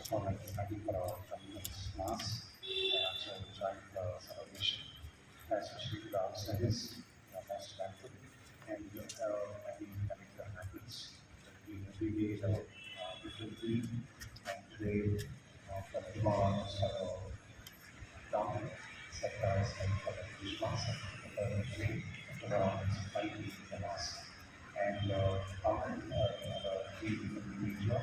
So like thank you for coming to this mass and also enjoying the celebration, especially to the outsiders, most thankful, and having connect the habits that we every day differently. And today, for tomorrow, so down sectors and for the Christmas and for the trade, tomorrow is 5 the mass. And common three different media,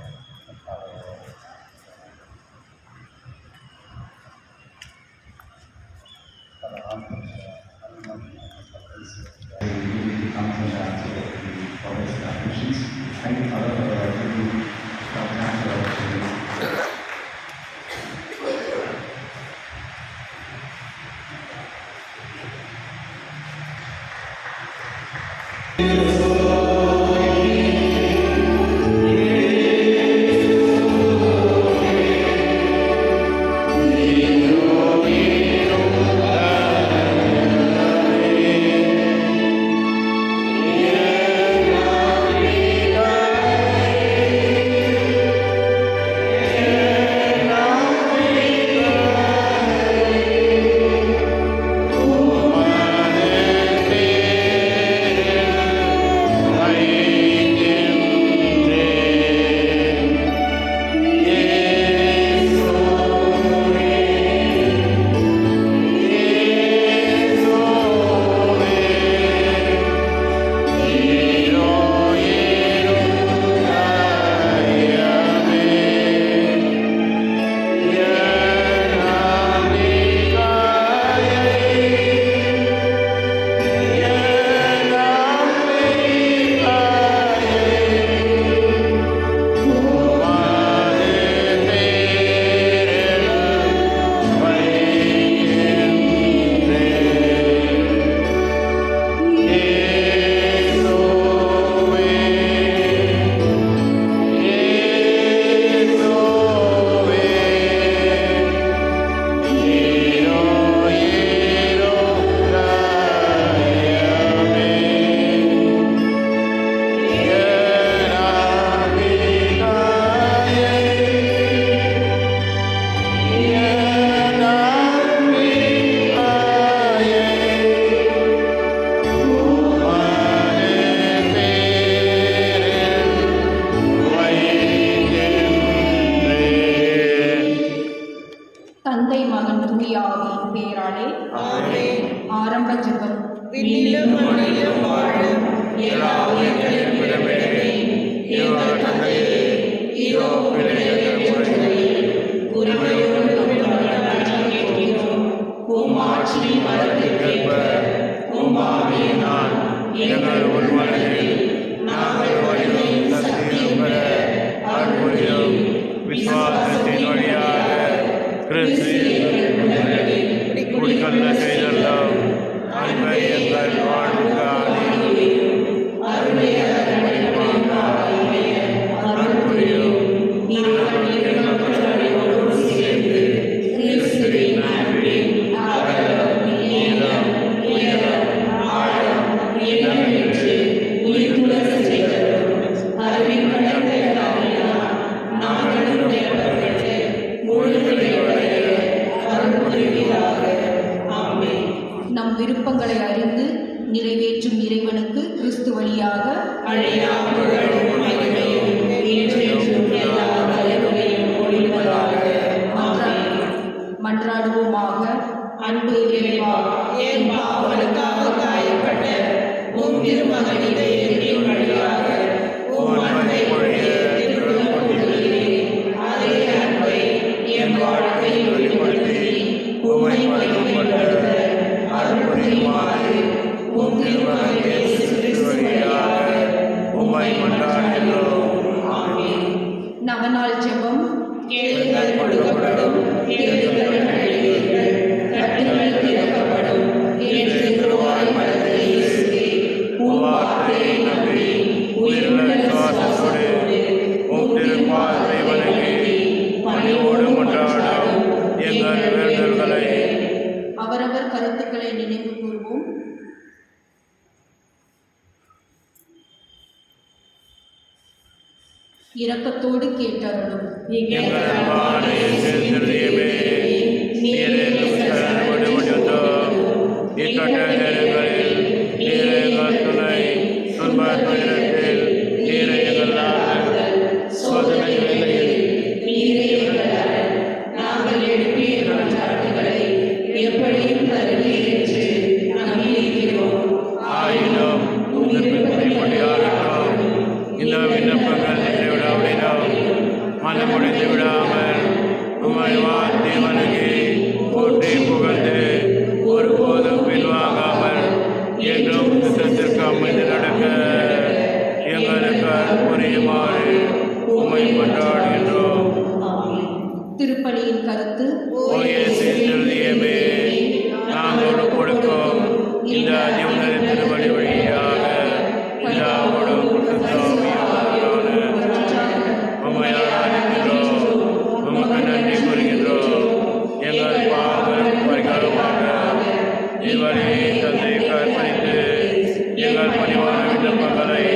தந்தை மகன் தூயாவின் பேராலே ஆரம்ப ஜெபம். விண்ணிலும் மண்ணிலும் வாழும் எல்லா உயிர்களின் பிறப்பிடமே எங்கள் தந்தையே, இதோ பிள்ளைகள் முறையில் உரிமையோடு கேட்கிறோம். உம் ஆட்சியின் வரத்திற்கேற்ப உம் ஆவியினால் எங்கள் உள்மனதில் நாங்கள் வழியும் சக்தியும் பெற அருள்புரியும். விசுவாசத்தின் வழியாக குடிக்கொள்ள செய்துள்ளோம். அன்பை எங்கள் வாழ்வுக்கு ஆணையும் அருள்புரியும். சேர்ந்து கிறிஸ்துவின் அன்பின் அகலம், நீளம், உயரம், ஆழம் என்னவென்று உயிர்த்துலக செய்தோம். அறிவின் கடந்த நாங்கள் நம் விருப்பங்களை அறிந்து நிறைவேற்றும் இறைவனுக்கு கிறிஸ்து வழியாக மன்றாடுவோமாக. அன்பு இறைவா, என் பாவங்களுக்காக காயப்பட்ட உம் திருமகன் இதயத்தின் வழியாக உம் அன்பை பொழிய அதே அன்பை என் வாழ்க்கையில் வெளிப்படுத்தி உம்மை மகிமைப்படுத்த அருள் புரியுமாறு உம் திருமகன் இயேசு கிறிஸ்து வழியாக உம்மை மன்றாடுகிறோம். ஆமென். நவநாள் ஜெபம். கேளுங்கள் கொடுக்கப்படும், கேளுங்கள் அடைவீர்கள், தட்டுங்கள் திறக்கப்படும் என்று திருவாய் மலர்ந்த இயேசுவே, உம் வார்த்தையை நம்பி உயிருள்ள விசுவாசத்தோடு உம் திருப்பாதத்தை வணங்கி பணிவோடு மன்றாடும் எங்கள் வேண்டுதல்களை அவரவர் கருத்துக்களை நினைவு கூர்வோம். இரக்கத்தோடு கேட்டருளும். எங்கள் அன்பான இயேசுவின் இருதயமே, நீர் என்னும் சரண் முடிந்தோம். இக்கட்ட நேரங்களில் நீர் எங்கள் துணை, துன்பத் துயரத்தில் நீர் எங்கள் ஆறுதல், சோதனை வேளையில் நீரே எங்கள் அரண். நாங்கள் எழுப்பிய மன்றாட்டுகளை எப்படியும் தருவீர் என்று நம்பியிருக்கிறோம். ஆயினும் உம் விருப்பத்தின்படியாகட்டும். இந்த விண்ணப்பங்கள் நிறைவிடாவிடம் மனம் முடிந்து விடாமல் உம்மை வாழ்த்தி வணங்கி போற்றி புகழ்ந்து ஒருபோதும் பின்வாங்காமல் என்றும் திட்டத்திற்கு அமைந்து நடக்க எங்களுக்கு அருள் புரியுமாறு உம்மை கொண்டாடுகின்றோம். திருப்பலியின் கருத்து. ஓ இயேசுவின் இருதயமே, நாங்கள் கொடுக்கும் இந்த ஜீவனத்தின் திருவடி வழியாக பிதாவோடும் உம்மை ஆராதிக்கின்றோம். உமக்கு நன்றி கூறுகின்றோம். எங்கள் பாவங்களுக்கு பரிகாரமாக இவரை தந்தைக்கு அர்ப்பணித்து எங்கள் பணிவான விண்ணப்பங்களை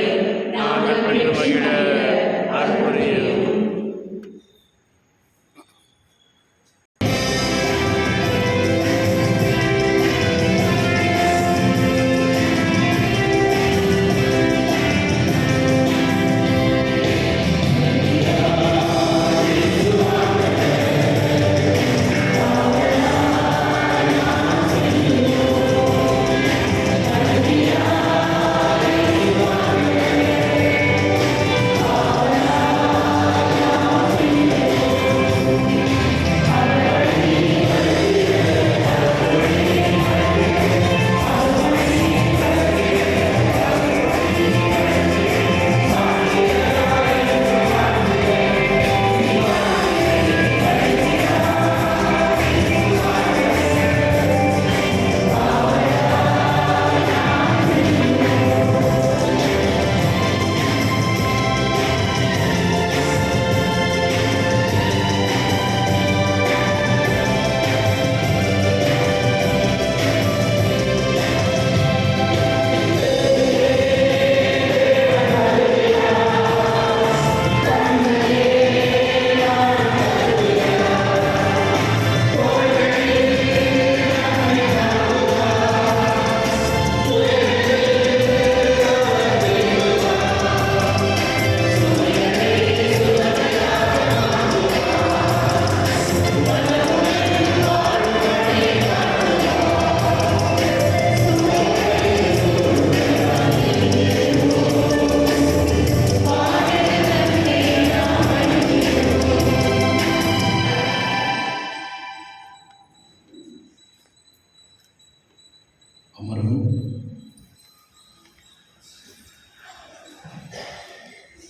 நாங்கள் பெற்று மகிழ அற்புரியும்.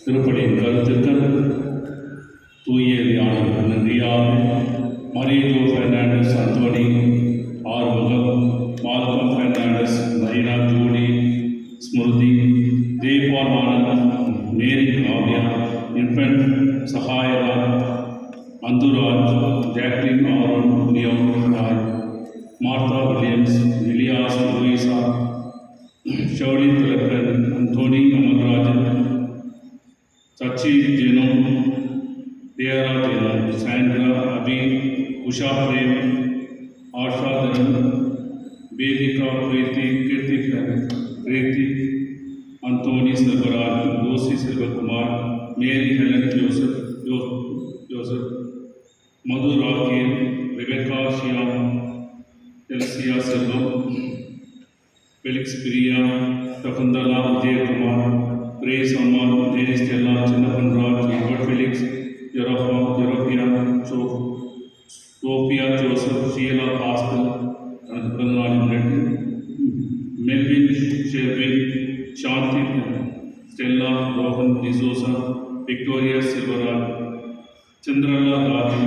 திருப்பலியின் கருத்துக்கள். தூய தியானம் நன்றியாக மரியோ பெர்னாண்டஸ் அந்தோனி ஆறுமுகம், மால்கம் பெர்னாண்டஸ், மரீனா ஜூடி, ஸ்மிருதி, தேவ்பால் ஆனந்த், மேரி காவ்யா, இன்ஃபென்ட் சகாயரா, அந்துராஜ், ஜாக்லின் ஆரோன், லியோன் ராய், மார்த்தா வில்லியம்ஸ், எலியாஸ் லூயிசா, ஷவுலி திலக்கன், அந்தோனி அமர்ராஜன், சச்சி ஜெனோ, தேரா ஜெனோ, சாண்ட்ரா, அபி, உஷா பிரேம், ஆஷா தரன், வேதிகா பிரீத்தி, கிருத்தி, அந்தோனி செல்வராஜ், ஜோசி செல்வகுமார், மேரி ஹெலன் ஜோசப், மது ராக்கேல், ரெபெக்கா ஷியாம், எல்சியா செல்வம், ஃபெலிக்ஸ் பிரியா, தகுந்தலா விஜயகுமார், பிரேஸ் அம்மாள், மேரி ஸ்டெல்லா, சின்னப்பன் ராஜ், எட்வர்ட் ஃபெலிக்ஸ், ஜெரோஃபியா, சோஃபியா ஜோசப், ஷீலா பாஸ்கல், தனது பிறந்தநாளை முன்னிட்டு Melvin Sherwin, Shanti Stella, Rohan D'Souza, Victoria Selvaraj, Chandrala Raju,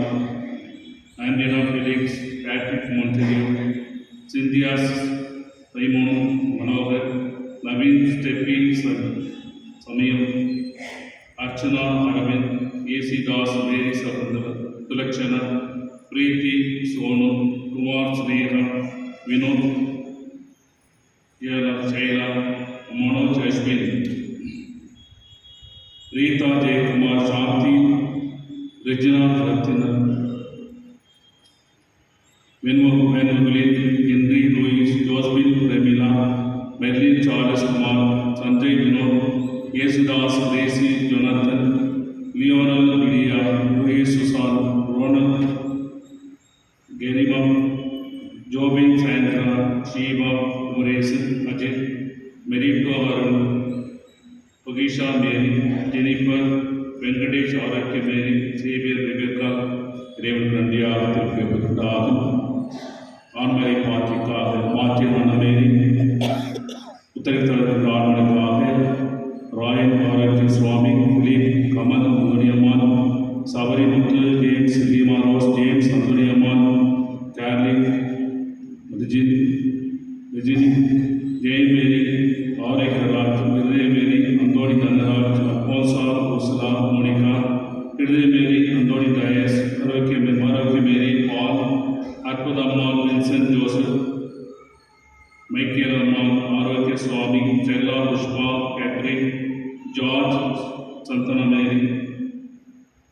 ஆண்டினா Felix, Patrick Monteiro, Cynthia Simon Manohar, Naveen Steffi சமயம், Archana Aravind, AC Das, Mary Sulakshana, Preethi Sonu, Kumar Sneha, Vinod Shaila, Manoj Ashwin. Rita Jayakumar, Shanti, Rajana Ratna, Venugulit, Henry Louis, Josephine Premila, Merlin Charles Kumar, Sanjay Vinod, Yesudas, Gracie, Jonathan, Leonel Lydia, Louis Susan, Ronald, Gerima, Jobin Sandra, Shiva, Morrison, Ajit, Merito Arun, Pagisha Mary, Jennifer, Venkatesh Arakya Mary, Xavier Rebecca, Raven Randia, Tilpepadaam, ஆண்மலை மாற்றிக்காக மாற்றி மன்னமேரி உத்தரித்தளத்தில் ஆண்மலைக்காக ராயன் ஆரோக்கிய சுவாமி திலீப் கமல் அந்தோனியம்மான் Sabarimuthu James Leema Rose James அந்தோனியம்மான் கேர்லின் விஜினி ஜெயமேரி ஆரோக்கியராஜ் விருதயமேரி அந்தோனி தனராஜ் அப்போசா உசலா மோனிகா விருதயமேரி Anthony Dias Arockiamary Paul Arputhammal Vincent Joseph Michael Ammal Arockia Swamy Chella Pushpa Catherine George Santhanamary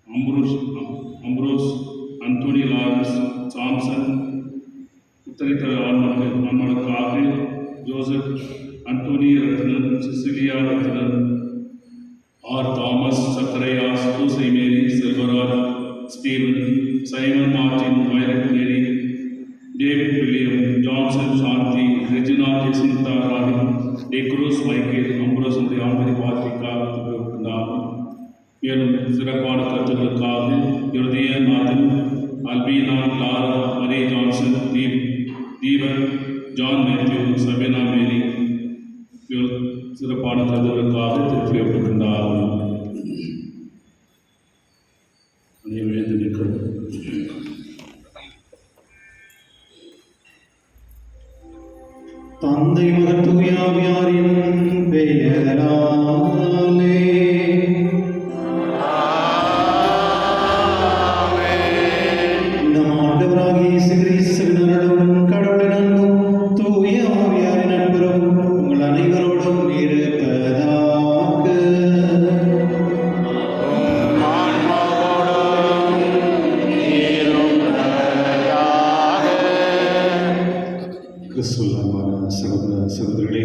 Ambrose Anthony Lawrence Samson உத்தரித்தர ஆண்மனுக்காக Joseph Anthony Rathnan Cecilia Rathnan R Thomas Zachariah Susai Mary Selvaraj Steven Simon Martin வைரட் மேரி David William Johnson Shanti Regina Jacintha Rani டெக்ரோஸ் மைக்கேல் அம்புரோசனுடைய ஆண்மதி பார்ட்டிக்காக இருந்தார்கள். மேலும் சிறப்பான கருத்துக்களுக்காக Irudaya Nathan Albina Laura Marie Johnson Deepan John Matthew Sabina Mary சிறப்பான கருத்துக்களுக்காக திருப்பியப்பட்டிருந்தார்கள். அனைவரும் நிற்கிறது. தந்தை மகன் தூயாவியாரின் பெயராலே நம் ஆண்டவராகிய இயேசு கிறிஸ்துவின் அருளும் கடவுளின் அன்பும் தூய ஆவியாரின் அன்பும் உங்கள் அனைவரோடும் இருப்பதாக. கிறிஸ்துவ சகோதரர்களே,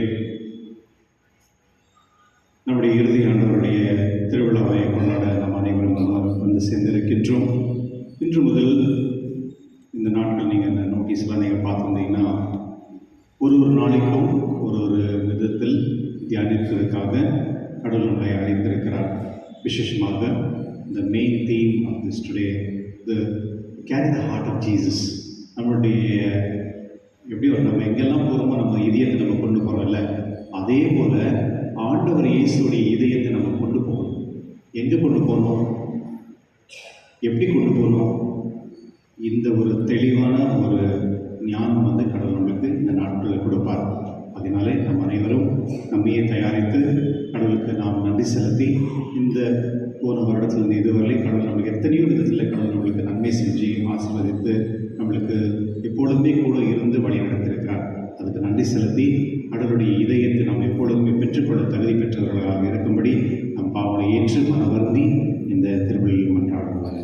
நம்முடைய இறுதி ஆண்டவருடைய திருவிழாவை கொண்டாட நாம் அனைவரும் வந்து சேர்ந்திருக்கின்றோம். இன்று முதல் இந்த நாட்கள் நீங்கள் இந்த நோட்டீஸ்லாம் நீங்கள் பார்த்துருந்தீங்கன்னா ஒரு நாளைக்கும் ஒரு விதத்தில் தியானிப்பதற்காக கடவுள் நம்மை அழைத்திருக்கிறார். விசேஷமாக the main theme of this today, the carry the heart of Jesus. நம்மளுடைய எப்படி நம்ம எங்கெல்லாம் போகிறோமோ நம்ம இதயத்தை நம்ம கொண்டு போகிறோம்ல, அதே போல் ஆண்டவர் இயேசுடைய இதயத்தை நம்ம கொண்டு போகணும். எங்கே கொண்டு போகணும், எப்படி கொண்டு போகணும், இந்த ஒரு தெளிவான ஒரு ஞானம் வந்து கடவுள் நம்மளுக்கு இந்த நாட்களில் கொடுப்பார். அதனாலே நம் அனைவரும் நம்மையே தயாரித்து கடவுளுக்கு நாம் நன்றி செலுத்தி இந்த போன வருடத்திலிருந்து இதுவரை கடவுள் நம்மளுக்கு எத்தனையோ விதத்தில் கடவுள் நம்மளுக்கு நன்மை செஞ்சு ஆசீர்வதித்து நம்மளுக்கு எப்பொழுதுமே கூட இருந்து வழி நடத்தியிருக்கிறார். அதுக்கு நன்றி செலுத்தி கடவுளுடைய இதயத்தை நாம் எப்பொழுதுமே பெற்றுக்கொள்ள தகுதி பெற்றவர்களாக இருக்கும்படி நம் பாவனை ஏற்று மனவருந்தி இந்த திருவிழியை மன்றாடுவார்.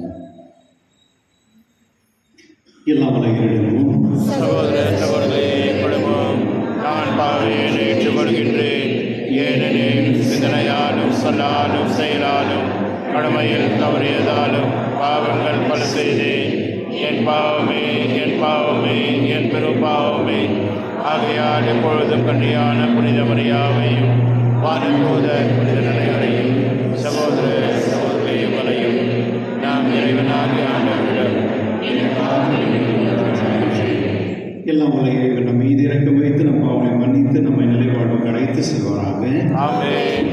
எல்லா வலைகளிலும் சகோதர சகோதரிகளே, குடும்பம் நான் பாவையை ஏற்றுக்கொள்கின்றேன். ஏனெனில் சிந்தனையாலும் சொல்லாலும் செயலாலும் கடமையில் தவறியதாலும் பாவங்கள் பல செய்தேன். என் பாவமே என் பாவமே என் பெரும் பாவமே. ஆகையால் எப்பொழுதும் கண்ணியான புனித மரியாவையும் வானதூதர் புனித நிலைகளையும் சகோதர சகோதரிகளையும் நாம் இறைவனாகிய ஆண்டவரிடம் எல்லாம் உலகில் நம்ம மீது இறக்கம் வைத்து நம் பாவனை மன்னித்து நம்மை நிலைவாழ்வுக்கு அழைத்து செல்வாராக. ஆமென்.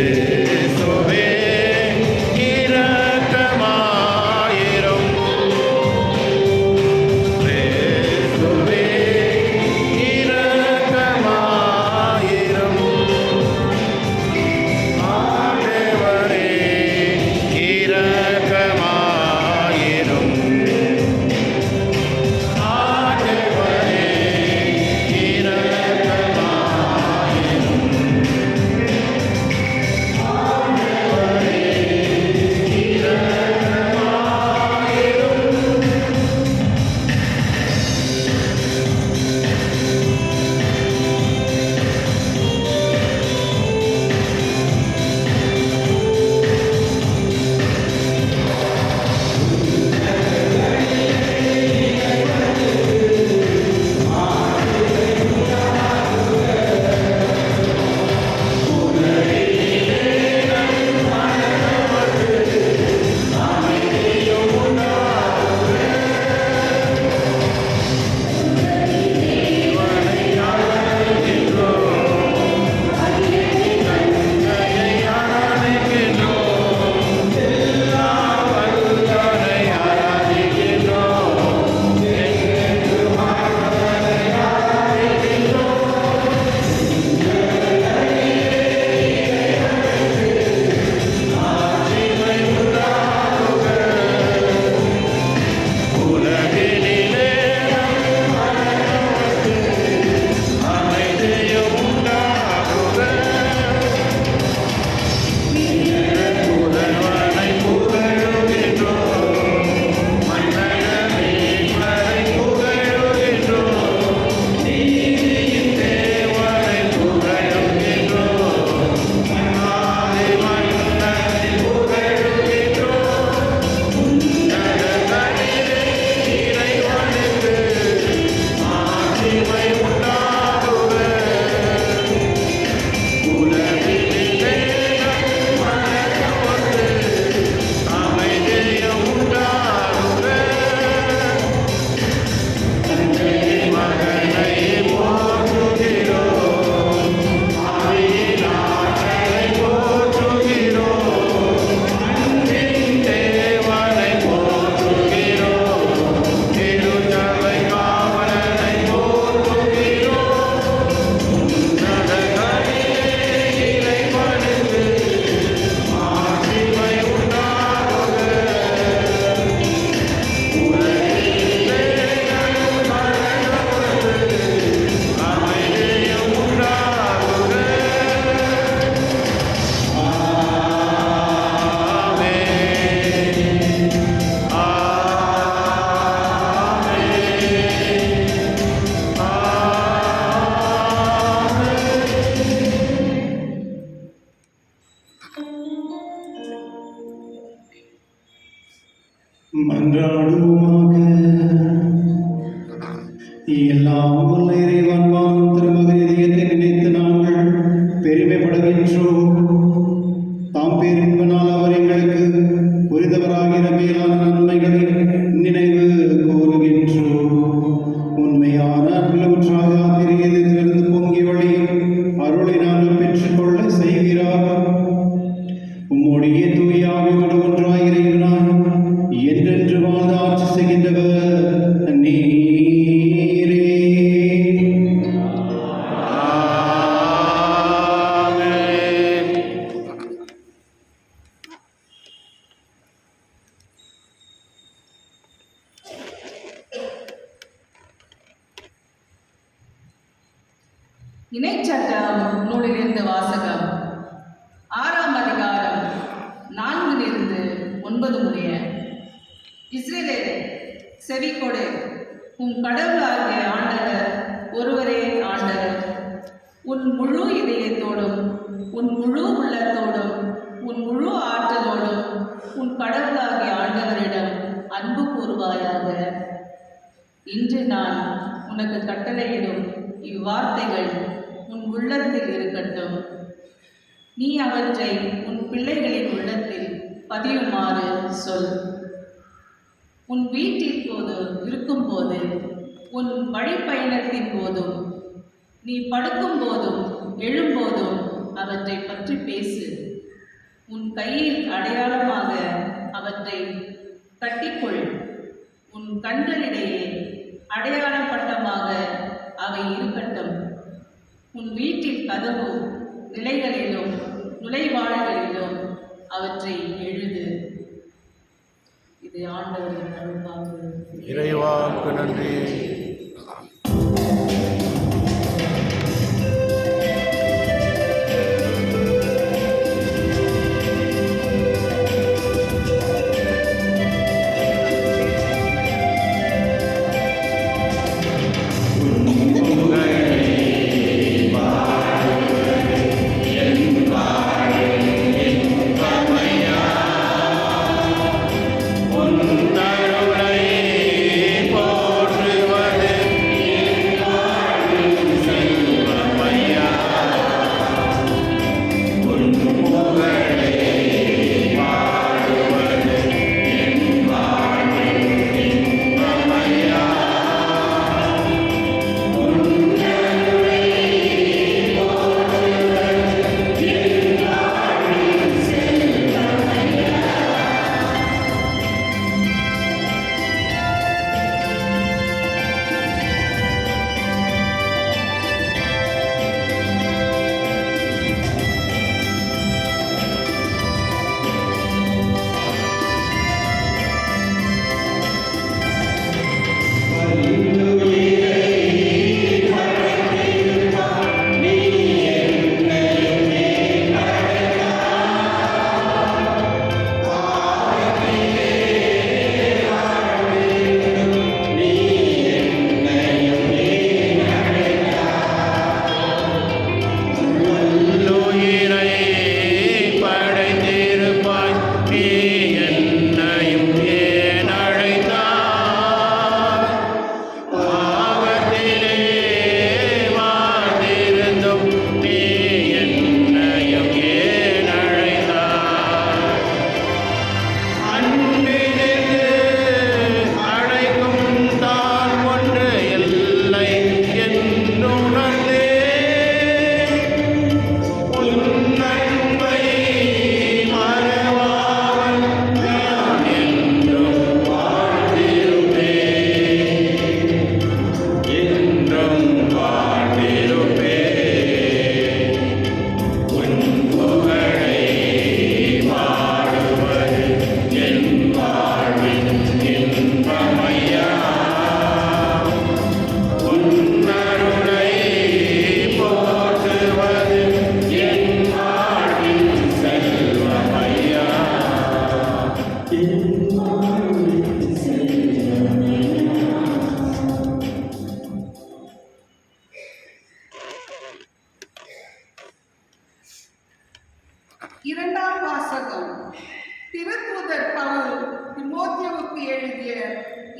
Amen. அமைதியும் உண்டாகுக. மன்றாடுவோமாக. எல்லாம் வல்ல இறைவன் வாழும் திருமகன் இதயத்தை நினைத்து நாங்கள் பெருமைப்படுகின்றோம். தாம் பேரின்பனால் அவர் எங்களுக்கு புரிந்தவராகிற மேலான நன்மைகளை நினைவு கூறுகின்றோம். உண்மையான அன்பிலவற்றாக ஆத்திரியத்திலிருந்து பொங்கி வழியும் அருளை நாங்கள் பெற்றுக்கொள்ள செய்கிறார். உம்முடைய தூய ஆவியோடு ஒன்றாய் இறைவனாய் என்றென்று வாழ்ந்து ஆட்சி செய்கின்றவர் நீரே. ஆமென். இணைச்சட்டம் நூலிலிருந்து வாசகம் 6ஆம் அதிகாரம் 4 9 முடிய. இஸ்ரேலே, செவிகொடு, உன் கடவுளாகிய ஆண்டவர் ஒருவரே ஆண்டவர். உன் முழு இதயத்தோடும் உன் முழு உள்ளத்தோடும் உன் முழு ஆற்றலோடும் உன் கடவுளாகிய ஆண்டவரிடம் அன்பு கூறுவாயாக. இன்று நான் உனக்கு கட்டளையிடும் இவ்வார்த்தைகள் உன் உள்ளத்தில் இருக்கட்டும். நீ அவற்றை உன் பிள்ளைகளின் உள்ளத்தில் பதியுமாறு சொல். உன் வீட்டில் போது இருக்கும்போது, உன் வழிப்பயணத்தின் போதும், நீ படுக்கும் போதும் எழும்போதும் அவற்றை பற்றி பேசு. உன் கையில் அடையாளமாக அவற்றை கட்டிக்கொள். உன் கண்களிடையே அடையாள பட்டமாக அவை இருக்கட்டும். உன் வீட்டில் கதவு நிலைகளிலும் நுழைவாள்களிலும் அவற்றை எழுது. இது ஆண்டவரின் அருள்வாக்கு. இறைவாக்கு நன்றி. உன் அருளை போற்றுவது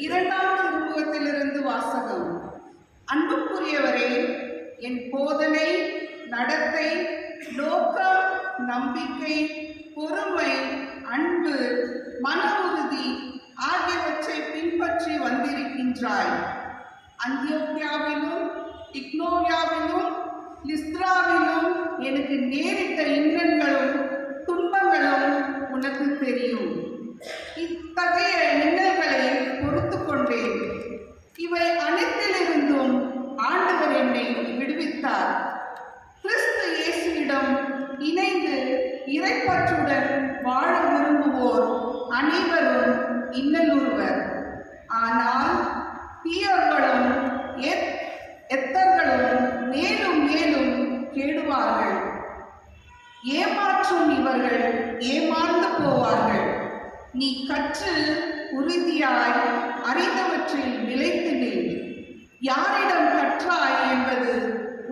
2ஆம் திருமுகத்திலிருந்து வாசகம். அன்புக்குரியவரே, என் போதனை, நடத்தை, நோக்கம், நம்பிக்கை, பொறுமை, அன்பு, மன உறுதி ஆகியவற்றை பின்பற்றி வந்திருக்கின்றாய். அந்தியோக்கியாவிலும் இக்னோரியாவிலும் லிஸ்திராவிலும் எனக்கு நேரிட்ட இன்னல்களும் துன்பங்களும் உனக்கு தெரியும். இத்தகைய இன்னல்களை பொறுத்து கொண்டேன். இவை அனைத்திலிருந்தும் ஆண்டவர் என்னை விடுவித்தார். கிறிஸ்து இயேசுவிடம் இணைந்து இறைப்பற்றுடன் வாழ விரும்புவோர் அனைவரும் இன்னலுறுவர். ஆனால் தீயோர்களும் எத்தர்களும் மேலும் மேலும் கேடுவார்கள். ஏமாற்றும் இவர்கள் ஏமாந்து போவார்கள். நீ கற்று உறுதியாய் அறிந்தவற்றில் நிலைத்து நில். யாரிடம் கற்றாய் என்பது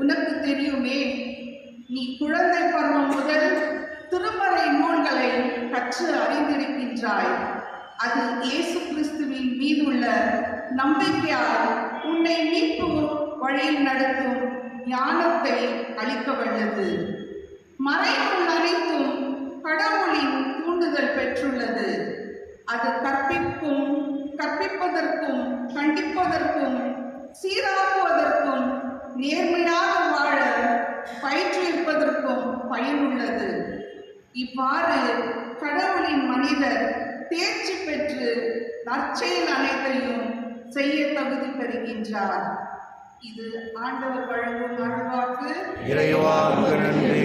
உனக்கு தெரியுமே. நீ குழந்தை பருவம் முதல் திருமறை நூல்களை கற்று அறிந்திருக்கின்றாய். அது இயேசு கிறிஸ்துவின் மீதுள்ள நம்பிக்கையால் உன்னை மீட்பு வழியில் நடத்தும் ஞானத்தை அளிக்க வல்லது. மறைநூல் அனைத்தும் கடவுளின் தூண்டுதல் பெற்றுள்ளது. அது கற்பிப்பதற்கும் கண்டிப்பதற்கும் சீராக்குவதற்கும் நேர்மையாக வாழ பயிற்றுவிப்பதற்கும் பயனுள்ளது. இவ்வாறு கடவுளின் மனிதர் தேர்ச்சி பெற்று நற்செயல் அனைத்தையும் செய்ய தகுதி பெறுகின்றார். இது ஆண்டவர் வழங்கும் அருள்வாக்கு. இறைவா உமக்கு நன்றி.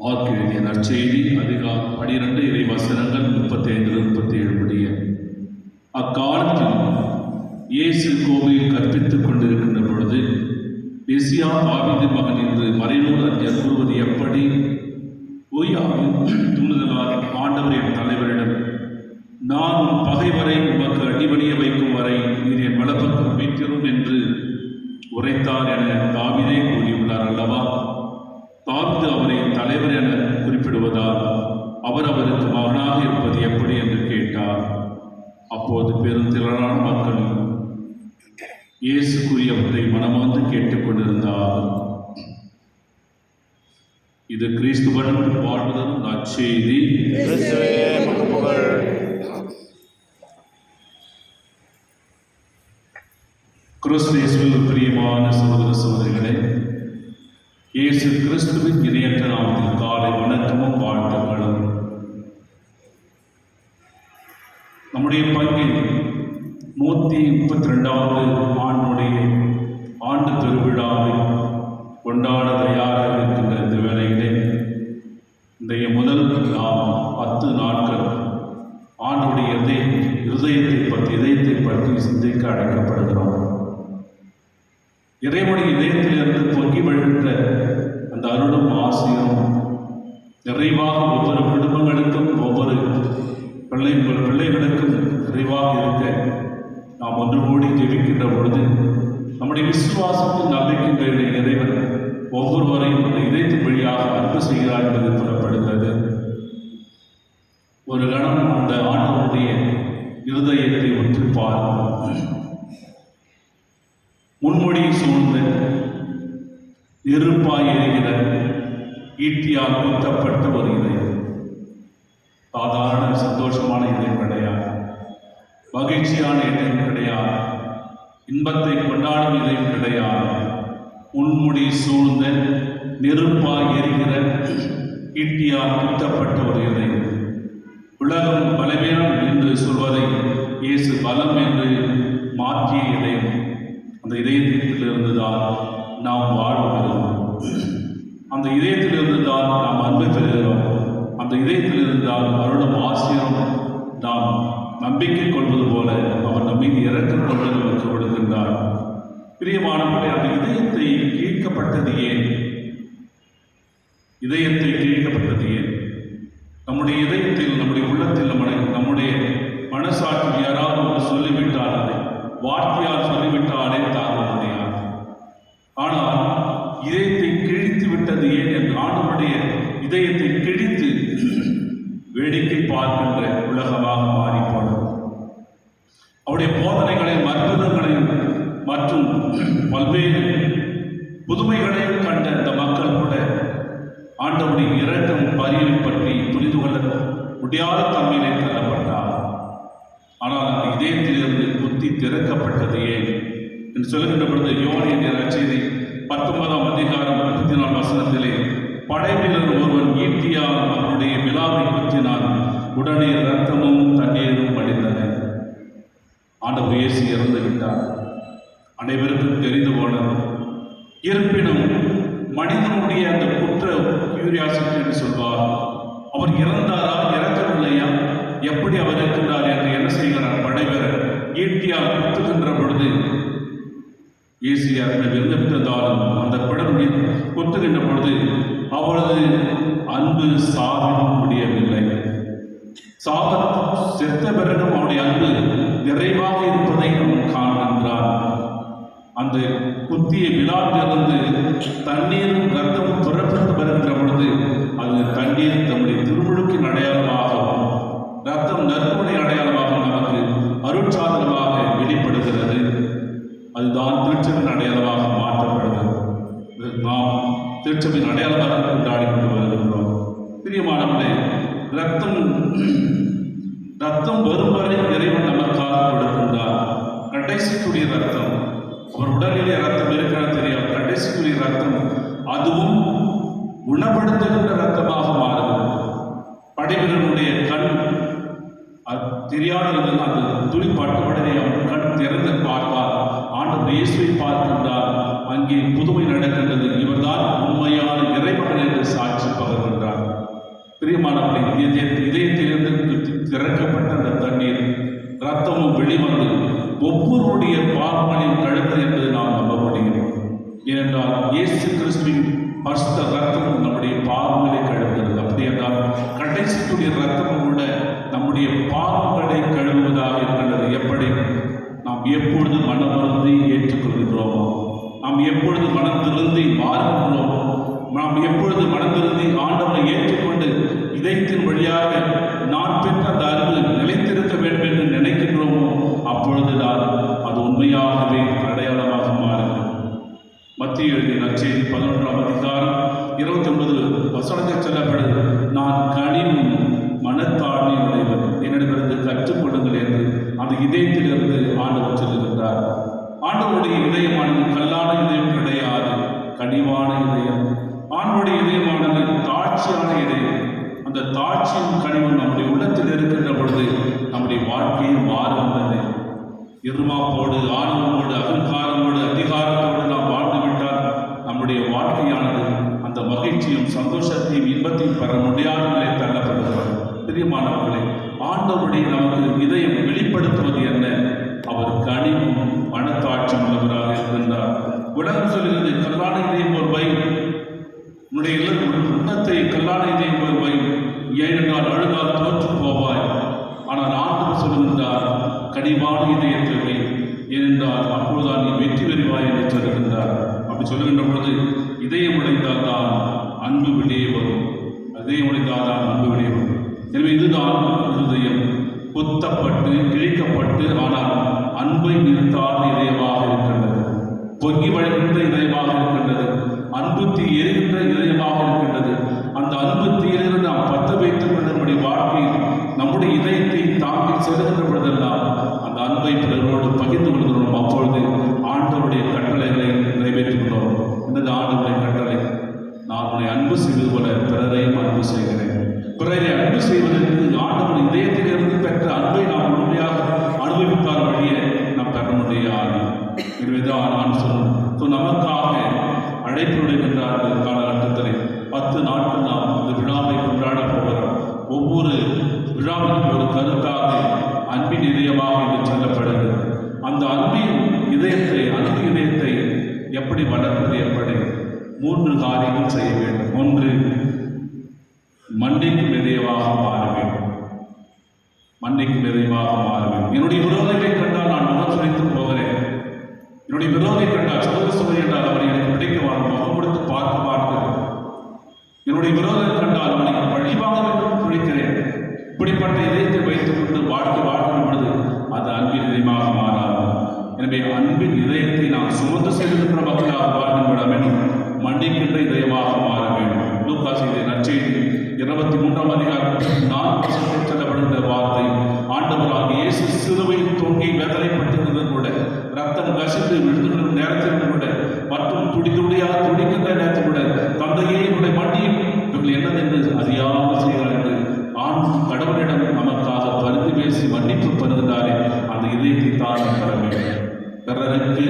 மார்க் எழுதிய நற்செய்தி அதிகாரம் 12 இறைவசனங்கள் 35-37 முடிய. அக்காலத்தில் இயேசு கோவிலில் கற்பித்துக் கொண்டிருக்கின்ற பொழுது, மெசியா தாவீதின் மகன் என்று மறைநூல் அறிஞர் கூறுவது எப்படி? ஓய்யாவின் தூண்டுதலால் ஆண்டவர் என் தலைவரிடம், நான் உன் பகைவரை உமக்கு அடிபணிய வைக்கும் வரை நீர் என் வலப்பக்கம் வீற்றிரும் என்று உரைத்தார் என தாவீதே கூறியுள்ளார் அல்லவா? தாவீது அவரை தலைவர் என குறிப்பிடுவதால் அவர் அவருக்கு மகனாக இருப்பது எப்படி என்று கேட்டார். அப்போது பெருந்திரளான மக்கள் இயேசு கூறியவற்றை மனமார்ந்து கேட்டுக்கொண்டிருந்தார். இது கிறிஸ்துவன் வாழ்வதன் நற்செய்தி. கிறிஸ்துவே உமக்கு புகழ். கிறிஸ்து இயேசுவில் பிரியமான சகோதர சகோதரிகளே, இயேசு கிறிஸ்துவின் இணையற்ற நாமத்தில் காலை வணக்கமும் வாழ்த்துக்களும். நம்முடைய பங்கில் 132வது ஆண்டுடைய ஆண்டு திருவிழாவை கொண்டாட தயாராக இருக்கின்ற இந்த வேளையிலே இன்றைய முதல் நாம் 10 நாட்கள் ஆண்டுடைய இதயத்தை பற்றி சிந்திக்க அழைக்கப்படுகிறோம். இறைவனுடைய இதயத்திலிருந்து பொங்கி வழிகின்ற அந்த அருளும் ஆசியும் நிறைவாக ஒவ்வொரு குடும்பங்களுக்கும் ஒவ்வொரு பிள்ளைகளுக்கும் நிறைவாக இருக்க நாம் ஒன்று கூடி ஜெபிக்கின்ற பொழுது நம்முடைய விசுவாசத்தில் நம்பிக்கின்ற இறைவன் ஒவ்வொருவரையும் அந்த இதயத்தின் வழியாக அன்பு செய்கிறார் என்பது புறப்படுகிறது. ஒரு கணம் அந்த ஆண்டவருடைய இருதயத்தை உற்று பாருங்கள். முன்மொழி சூழ்ந்த நெருப்பாய் எரிகிற ஈட்டியால் குத்தப்பட்ட ஒரு இதயம். சாதாரண சந்தோஷமான இதயம் கிடையாது, மகிழ்ச்சியான இதயம் கிடையாது, இன்பத்தை கொண்டாடும் இதயம் கிடையாது. முன்முடி சூழ்ந்த நெருப்பாய் எரிகிற ஈட்டியால் குத்தப்பட்ட ஒரு இதயம். உலகம் பலவீனம் என்று சொல்வதை இயேசு பலம் என்று மாற்றிய இதயம். அந்த இதயத்திலிருந்து தான் நாம் வாழ்கிறோம். அந்த இதயத்திலிருந்து தான் நாம் அன்பு பெறுகிறோம். அந்த இதயத்திலிருந்து தான் அருளும் ஆசிரியம் நாம் நம்பிக்கை கொள்வது போல அவர் நம் மீது இறக்கம் கொண்டு நமக்கு கொடுக்கின்றார். பிரியமானவர்களே, அந்த இதயத்தை கீழ்க்கப்பட்டது ஏன்? இதயத்தை கீழ்க்கப்பட்டது ஏன்? நம்முடைய இதயத்தில், நம்முடைய உள்ளத்தில், நம்முடைய மனசாட்சியில் யாராவது சொல்லிவிட்டால், அதை வார்த்தையால் சொல்லிவிட்டாலே தாங்க முடியாது. ஆனால் இதயத்தை கிழித்து விட்டது ஏன் என்று ஆண்டவருடைய இதயத்தை கிழித்து வேடிக்கை பார்க்கின்ற உலகமாக மாறிப்போனது. அவருடைய போதனைகளையும் அற்புதங்களையும் மற்றும் பல்வேறு புதுமைகளையும் கண்ட இந்த மக்கள் கூட ஆண்டவருடைய இரக்கம் பரிவை பற்றி புரிந்து கொள்ள முடியாத தன்மையிலே தள்ளப்பட்டார். ஆனால் அந்த இதயத்திலிருந்து புத்தி திறக்கப்பட்டது ஏன் என்று சொல்லுகின்ற பொழுது யோவானின் நற்செய்தி 19ஆம் அதிகாரம் 34 வசனத்திலே, படைவீரர் ஒருவன் ஈட்டியால் அவருடைய விலாவை குத்தினான், உடனே இரத்தமும் தண்ணீரும் வடிந்தன. ஆண்டவர் இயேசு இறந்து விட்டார், அனைவருக்கும் தெரிந்து போனது. இருப்பினும் மனிதனுடைய அந்த குற்ற கியூரியாசிட்டி என்று சொல்வார், அவர் இறந்தாரா இறக்கவில்லையா, எப்படி அவர் இருக்கின்றார் என்று என்ன செய்கிறார்? படைவீரர் ஈட்டியால் குத்துகின்ற பொழுது இயேசுவை விருந்தெடுத்ததாலும் அந்த படம் குத்துகின்ற பொழுது அவரது அன்பு சாக முடியவில்லை. செத்த பிறகும் அவருடைய அன்பு நிறைவாக இருப்பதை நாம் காண்கின்றார். அந்த குத்திய விழாவிலிருந்து தண்ணீரும் ரத்தமும் புறப்பட்டு வருகின்ற பொழுது அது தண்ணீர் தம்முடைய திருமுழுக்கின் அடையாளமாகவும் ரத்தம் நற்கொடை அடையாளமாக நமக்கு அருட்சாதனமாக வெளிப்படுகிறது. அதுதான் திருச்சபின் அடையாளமாக மாற்றப்படுகிறது. நாம் திருச்சபின் அடையாளமாக கொண்டாடி கொண்டு வருகின்றோம். பிரியமானவர்களே, ரத்தம் வரும் வரை இறைவன் நமக்காக கொடுக்கின்றார். கடைசிக்குரிய ரத்தம், அவர் உடலிலே ரத்தம் இருக்கிறது தெரியாது, கடைசிக்குரிய ரத்தம் அதுவும் குணப்படுத்துகின்ற ரத்தமாக மாறுகிறது. படைவீரனுடைய கண் தெரியாத அந்த துளி பட்டவுடனே அவன் கண் திறந்து பார்த்தார், ஆண்டவர் இயேசுவை பார்க்கின்றார். அங்கே புதுமை நடக்கின்றது. இவர்தான் உண்மையான இறைமகன் என்று சாட்சி பகர்கின்றார். பிரியமானவர்களை, இதயத்திலிருந்து திறக்கப்பட்ட அந்த தண்ணீர் ரத்தமும் வெளிவந்து ஒவ்வொருடைய பாவங்களையும் கழுது என்பது நாம் நம்ப முடியும். ஏனென்றால் இயேசு கிறிஸ்துவின் பரிசுத்த ரத்தம் நம்முடைய பாவங்களை கழுவுகிறது. அப்படி என்றால் கடைசிக்குரிய ரத்தமும் கூட நம்முடைய பாவங்களை கழுவுவதாக இருக்கின்றது. எப்படி? நாம் எப்பொழுது மனமருந்தி ஏற்றுக்கொள்கின்றோமோ, நாம் எப்பொழுது மனம் திருந்தி மாறுகின்றோமோ, நாம் எப்பொழுது மனம் திருந்தி ஆண்டவரை ஏற்றுக்கொண்டு இதயத்தின் வழியாக நான் பெற்ற அந்த அன்பு நிலைத்திருக்க வேண்டும் என்று நினைக்கின்றோமோ, அப்பொழுதுதான் அது உண்மையாகவே அடையாளமாக மாறுகிறது. மத்திய எழுதிய நற்செய்தி 11ஆம் அதிகாரம் 29 வசனத்தில் சொல்லப்படுது, நான் கனிவும் மனத்தாழ்மை உடையவர், என்னிடமிருந்து கற்றுக்கொள்ளுங்கள் என்று அந்த இதயத்திலிருந்து ஆண்டவர் சொல்லுகின்றார். ஆண்டவருடைய இதயமானது கல்லான இதயம் கிடையாது, கனிவான இதயம். தாட்சியும் கனிவும் நம்முடைய உள்ளத்தில் இருக்கின்ற பொழுது நம்முடைய வாழ்க்கையும் மாறுகின்றது. இருமாப்போடு, ஆணவமோடு, அகங்காரமோடு, அதிகாரத்தோடு நாம் வாழ்ந்துவிட்டால் நம்முடைய வாழ்க்கையானது அந்த மகிழ்ச்சியும் சந்தோஷத்தையும் இன்பத்தையும் பெற முடியாத நிலை தள்ளப்படுகிறது. பிரியமானவர்களே, ஆண்டவருடைய நமக்கு இதயம் வெளிப்படுத்துவது என்ன? அவர் கனிவும் மனத்தாட்சியும் உள்ளவராக இருக்கின்றார். உலகம் சொல்கிறது கல்லான இதயம் ஒரு பயம், உன்னுடைய உள்ளத்தை கல்லான இதயம் ஒரு பயம், ஏனென்றால் அழுதால் தோற்று போவாய். ஆனால் ஆண்டவர் சொல்கின்றார் கனிவான இதயத்தை, ஏனென்றால் அப்பொழுதுதான் நீ வெற்றி பெறுவாய் என்று சொல்கின்றார். அப்படி சொல்லுகின்ற பொழுது இதயம் உடைந்தால் தான் அன்பு வெளியே வரும், இதயம் உடைந்தால் தான் அன்பு வெளியே வரும். எனவே இதுதான் இருதயம், குத்தப்பட்டு கிழிக்கப்பட்டு ஆனால் அன்பை நிறுத்தாத இதயமாக இருக்கின்றது, பொங்கி வழிகின்ற இதயமாக இருக்கின்றது, அன்பு தீ எரிகின்ற இதயமாக இருக்கின்றது. அந்த அன்பு தீயிலிருந்து நாம் பத்த வைத்துக் கொண்ட நம்முடைய வாழ்க்கையில் நம்முடைய இதயத்தை தாக்கி செல்கின்ற பொழுதெல்லாம் அந்த அன்பை பிறரோடு பகிர்ந்து கொள்கிறோம். அப்பொழுது ஆண்டவருடைய கட்டளைகளை நிறைவேற்றுகிறோம். என்னது ஆண்டவருடைய கட்டளை? நான் உன்னை அன்பு செய்வது போல பிறரையும் அன்பு செய்கிறேன். பிறரை அன்பு செய்வதற்கு ஆண்டவர் இதயத்திலிருந்து பெற்ற அன்பை நாம் முழுமையாக அனுபவித்தால் வழியே நாம் பெற முடியாது. எனவேதான் நான் சொல்லும் நமக்காக அழைப்பு விடுகின்றார்கள். காலகட்டத்தில் 10 நாட்கள் நாம் இந்த விழாவை கொண்டாட போகிறோம். ஒவ்வொரு விழாவிலும் ஒரு கருத்தாக அன்பின் இதயமாக என்று சொல்லப்படுகிறது. அந்த அன்பின் இதயத்தை, அன்பு இதயத்தை எப்படி வளர்ப்பது? எப்படி? 3 காரியங்கள் செய்ய வேண்டும். 1, மன்னிக்கும் இதயமாக மாற வேண்டும். மன்னிக்கும் இதயமாக மாற வேண்டும். என்னுடைய விரோதத்தை கண்டால் நான் முகம் சுழித்து போகிறேன். என்னுடைய விரோதை கண்டால் சகோதர என்றால் அவரை எனக்கு பிடிக்க முகம் கொடுத்து பார்க்க மாட்டேன். என்னுடைய விரோதத்தை கண்டால் அவனை வழிவாங்க வேண்டும் துடிக்கிறேன். இப்படிப்பட்ட இதயத்தை வைத்துக் கொண்டு வாழ்கின்ற பொழுது அது அன்பின் இதயமாக மாறாது. எனவே அன்பின் இதயத்தை நாம் சுமந்து செல்கின்ற மக்களாக வாழ்கின்ற வேண்டும். மன்னிக்கின்ற இதயமாக மாற வேண்டும். லூக்கா செய்தி நற்செய்தி 23ஆம் அதிகாரம் 4 சொல்லப்படுகின்ற வார்த்தை, ஆண்டவராகிய இயேசு சிலுவையில் தூங்கி வேதனைப்பட்டிருந்தது கூட, ரத்தம் கசிந்து விழுந்துள்ள நேரத்தில் கூட, மற்றும் துடியாக துடிக்கின்ற நேரத்தில் கூட, தந்தையே என்னுடைய மன்னியும் இவர்கள் என்னதென்று அறியாமல் செய்கிறார் என்று கடவுளிடம் நமக்காக பரிந்து பேசி மன்னிப்பு பெறுகிறாரே, அந்த இதயத்தை தான் பெற வேண்டும். பிறருக்கு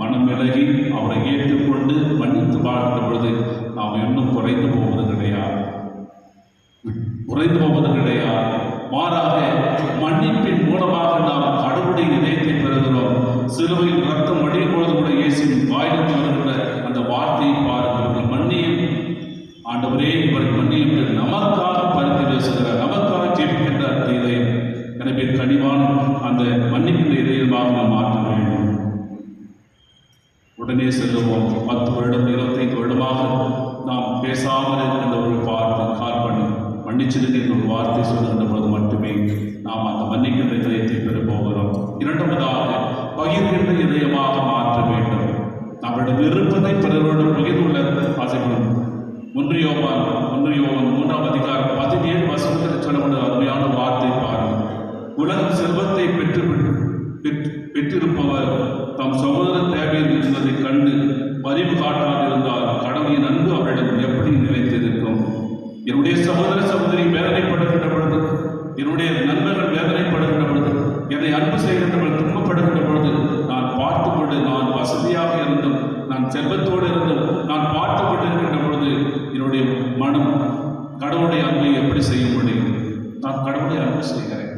மனம் விலகி அவரை ஏற்றுக்கொண்டு மன்னித்து வாழ்கின்ற பொழுது நாம் இன்னும் குறைந்து போவது கிடையாது. மாறாக மன்னிப்பின் மூலமாக நாம் கடவுளுடைய இதயத்தை பெறுகிறோம். சிலுவையில் ரத்தம் வடியும் பொழுது கூட இயேசுவின் வாயிலிருந்து வருகிற அந்த வார்த்தையை பாருங்கள், மன்னியும் ஆண்டவரே இவர்கள் மன்னியும் என்று நமக்காக பரிந்து பேசுகிறார், நமக்காக ஜெபிக்கின்ற அந்த இதயம். எனவே கனிவான அந்த மன்னிக்கின்ற இதயமாக நாம் மாற்ற வேண்டும். உடனே செல்லுவோம். 10 வருடம் 25 வருடமாக நாம் பேசாமல் இருக்கின்ற ஒரு கால் பண்ணி மன்னிச்சிருந்த என்ற ஒரு வார்த்தை சொல்லுகின்ற பொழுது மட்டுமே நாம் அந்த மன்னிக்கின்ற இதயத்தை பெற போகிறோம். 2வது, பகிர்கின்ற இதயமாக மாற்ற வேண்டும். நம்மளிடம் இருப்பதை பிறரோடு பகிர்ந்துள்ள ஆசைப்படும். 1 யோவான் 3ஆம் அதிகாரம் 17 வசனத்தில் சொல்லப்பட்ட அருமையான வார்த்தை பாருங்கள். உலக செல்வத்தை பெற்றிருப்பவர் தம் சகோதர தேவையில் இருந்ததை கண்டு பரிவு காட்டாதிருந்தால் கடவுளின் அன்பு அவரிடம் எப்படி நிலைத்திருக்கும்? என்னுடைய சகோதர சகோதரி வேதனைப்படுகின்ற பொழுது, என்னுடைய நண்பர்கள் வேதனைப்படுகின்ற பொழுது, என்னை அன்பு செய்கின்றவர்கள் துன்பப்படுகின்ற பொழுது நான் பார்த்து கொண்டு, நான் வசதியாக இருந்தும், நான் செல்வத்தோடு இருந்தும் நான் பார்த்து கொண்டு இருக்கின்ற பொழுது என்னுடைய மனம் கடவுளுடைய அன்பை எப்படி செய்ய முடியும்? நான் கடவுளை அன்பு செய்கிறேன்,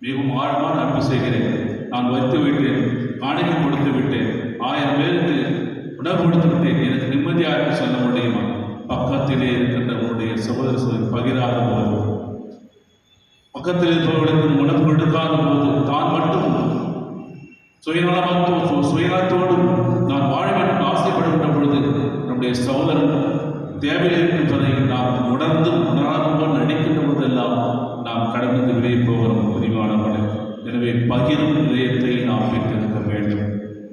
மிகவும் ஆழமான அன்பு செய்கிறேன். நான் வைத்து விட்டேன், காணிக்கை கொடுத்து விட்டேன், 1000 பேருக்கு உணவு கொடுத்து விட்டேன், எனக்கு நிம்மதியாக சொல்ல முடியுமா? பக்கத்திலே இருக்கின்ற உன்னுடைய சகோதர பகிராத போது, பக்கத்தில் இருப்பவர்களுக்கு உணவு கொடுக்காத போது, தான் மட்டும் சுயநலத்தோடு நான் வாழ வேண்டும் ஆசைப்படுகின்ற பொழுது நம்முடைய சகோதரன் தேவையில் இருக்கின்றதை நாம் உணராமல் நடிக்கின்ற போதெல்லாம் நாம் கடந்து விலகி போகிறோம். பிரிவானவர்கள், எனவே பகிரும் இதயத்தை நாம் பெற்றிருக்க வேண்டும்.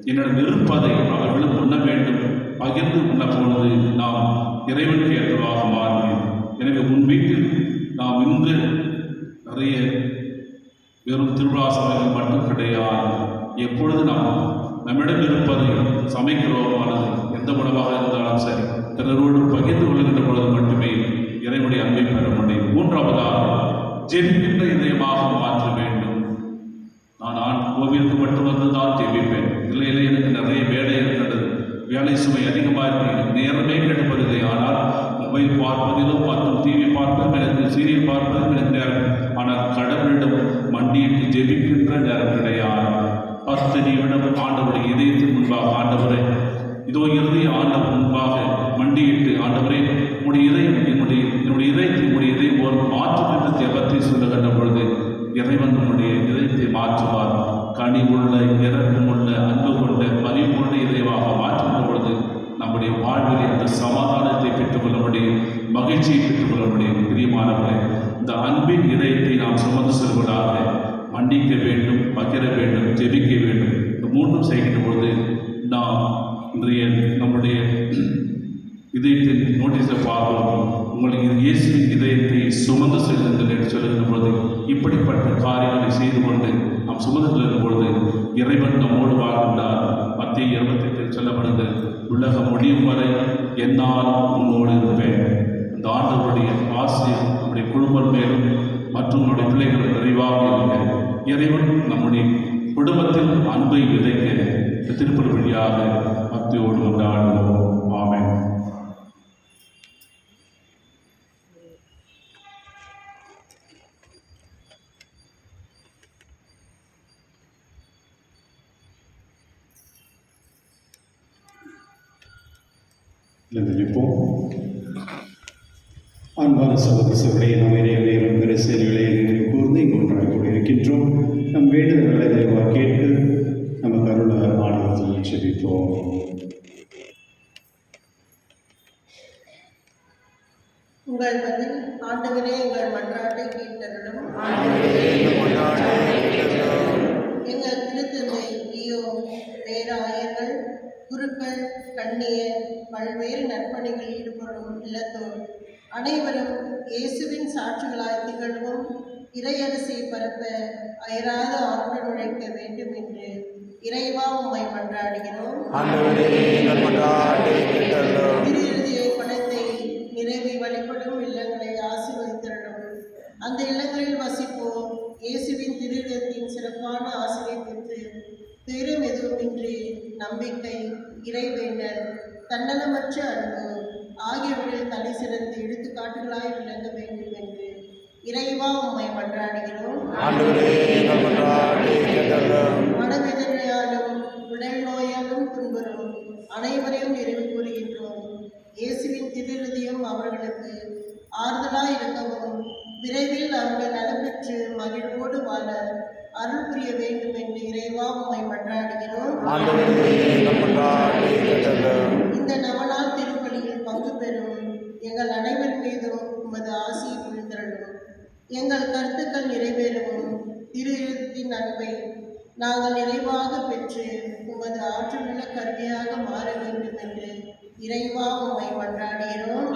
என்னிடம் இருப்பதை அவர்களும் உண்ண வேண்டும். பகிர்ந்து உண்ண பொழுது நாம் இறைவனுக்கு ஏற்றவாக மாறுவோம். எனவே உன் வீட்டில் நாம் இன்று நிறைய வெறும் திருவிழா சமையல் மட்டும் கிடையாது. எப்பொழுது நாம் நம்மிடம் இருப்பதை சமைக்கிறோமானது எந்த உணவாக இருந்தாலும் சரி, பிறரோடு பகிர்ந்து கொள்கின்ற பொழுது மட்டுமே இறைவனுடைய அன்பை பெற முடியும். 3வது, ஜெபிக்கின்ற இதயமாக மாற்ற வேண்டும். நான் கோவிலுக்கு மட்டும் வந்து தான் ஜெபிப்பேன், இல்லை எனக்கு நிறைய வேலை இருக்கிறது, வேலை சுமை அதிகமாக இருக்கிறது, நேரமே கிடைப்பதில்லை. ஆனால் மொபைல் பார்ப்பதிலும் மற்றும் டிவி பார்ப்பதும் எனக்கு, சீரியல் பார்ப்பதும் எனக்கு நேரம். ஆனால் கடவுளிடம் மண்டியிட்டு ஜெபிக்கின்ற நேரம் கிடையாது. 10 நிமிடம் ஆண்டவருடைய இதயத்தின் முன்பாக, ஆண்டவரே இதோ இறுதி ஆண்டவர் முன்பாக மண்டியிட்டு, ஆண்டவரே உடைய இதயம் என்னுடைய இதயத்தை உடைய இதயம் ஒரு மாற்றும் என்று ஜெபத்தை சொல்லுகின்ற பொழுது இறைவன் நம்முடைய இதயத்தை மாற்றுவார். கனிவுள்ள, இரக்கமுள்ள, அன்பு கொண்ட, பரிவுள்ள இதயமாக மாற்றுகின்ற பொழுது நம்முடைய வாழ்வில் இந்த சமாதானத்தை பெற்றுக்கொள்ள முடியும், மகிழ்ச்சியை பெற்றுக்கொள்ள முடியும். பிரியமானவர்களே, இந்த அன்பின் இதயத்தை நாம் சுமந்து செல்வதாக மன்னிக்க வேண்டும், பகிர வேண்டும், ஜெபிக்க வேண்டும். இந்த மூன்றும் செய்கின்ற பொழுது நாம் இன்றைய நம்முடைய இதயத்தின் நோட்டீஸை பார்க்கிறோம். உங்களுக்கு இயேசுவின் இதயத்தை சுமந்து செல்லுங்கள் என்று சொல்லுகின்ற பொழுது இப்படிப்பட்ட காரியங்களை செய்து கொண்டு நாம் சுமந்து செல்கின்ற பொழுது இறைவன் நம்மோடு வாழ்கின்றார். மத்திய 28 சொல்லப்படுது, உலகம் முடியும் வரை என்னாலும் உன்னோடு இருப்பேன். இந்த ஆண்டவருடைய ஆசிரியர் நம்முடைய குடும்பம் மேலும் மற்றும் நம்முடைய பிள்ளைகள் நிறைவாக இருக்க இறைவன் நம்முடைய குடும்பத்தில் அன்பை விதைக்க திருப்பதி வழியாக பக்தியோடு கொண்டாடுவோம். ஆமென். நிற்போம். அன்பான சகோதரர்களே, நாம் இறைவனையும் பெருசெயல்களை நினைவு கூர்ந்து இங்கு ஒன்றாக கூடியிருக்கின்றோம். நம் வேண்டுதல்களை தயவாக கேட்டு நமக்கு அருள ஆண்டவர்கள் செபிப்போம். உங்கள் பதில் ஆண்டவரே எங்கள் மன்றாட்டை கேட்டருளும். எங்கள் திருத்தந்தை லியோ, பேராயர்கள், குருக்கள், கண்ணியர், பல்வேறு நற்பணிகளில் ஈடுபடும் இல்லத்தோர் அனைவரும் இயேசுவின் சாட்சிகளாய் திகழவும் இறையரசை பரப்ப அயராத ஆற்றல் உழைக்க வேண்டும் என்று இறைவா உம்மை மன்றாடுகிறோம். திருஇறுதியை பணத்தை நிறைவை வழிபடும் இல்லங்களை ஆசீர்வதித்தருளும். அந்த இல்லங்களில் வசிப்போர் இயேசுவின் திருஇறுதியின் சிறப்பான ஆசிரியை பெற்று பெரும் எதுவுமின்றி நம்பிக்கை, இறைவேண்டல், தன்னலமற்ற அன்பு ஆகியவற்றில் தலை சிறந்து எடுத்துக்காட்டுகளாய் விளங்க வேண்டும் என்று இறைவா உம்மை மன்றாடுகிறோம். மனவேதனையாலும் உடல் நோயாலும் துன்புறும் அனைவரையும் நிறைவு கூறுகின்றோம். இயேசுவின் திருஇறுதியும் அவர்களுக்கு ஆறுதலாய் இருக்கவும் விரைவில் அவர்கள் நலம் பெற்று மகிழ்வோடு வாழ அருள் புரிய வேண்டும் என்று இறைவா உம்மை மன்றாடுகிறோம். இந்த நவநாள் திருப்பலியில் பங்கு பெறும் எங்கள் அனைவர் மீதும் உமது ஆசியை பொழிந்தருளும். எங்கள் கருத்துக்கள் நிறைவேறவும் திருஇறுதியின் அன்பை நாங்கள் நிறைவாக பெற்று உமது ஆற்றலுள்ள கருவியாக மாற வேண்டும் என்று இறைவா உம்மை மன்றாடுகிறோம்.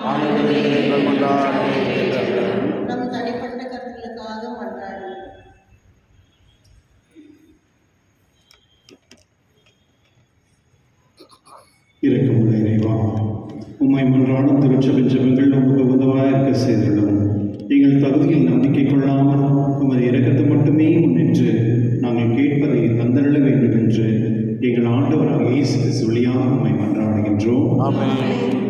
நம் தனிப்பட்ட கருத்துக்களுக்காக மன்றாடுகிறோம். இரக்கமுள்ள இறைவா, உம்மை மன்றாடும் திருச்சபை ஜெபங்கள் உமக்கு உதவாக இருக்க செய்துள்ளோம். எங்கள் தகுதியில் நம்பிக்கை கொள்ளாமல் உமது இரக்கத்தை மட்டுமே முன்னின்று நாங்கள் கேட்பதை தந்தருள வேண்டும் என்று எங்கள் ஆண்டவராக இயேசு கிறிஸ்து வழியாக உம்மை மன்றாடுகின்றோம். ஆமென். ஆமென்.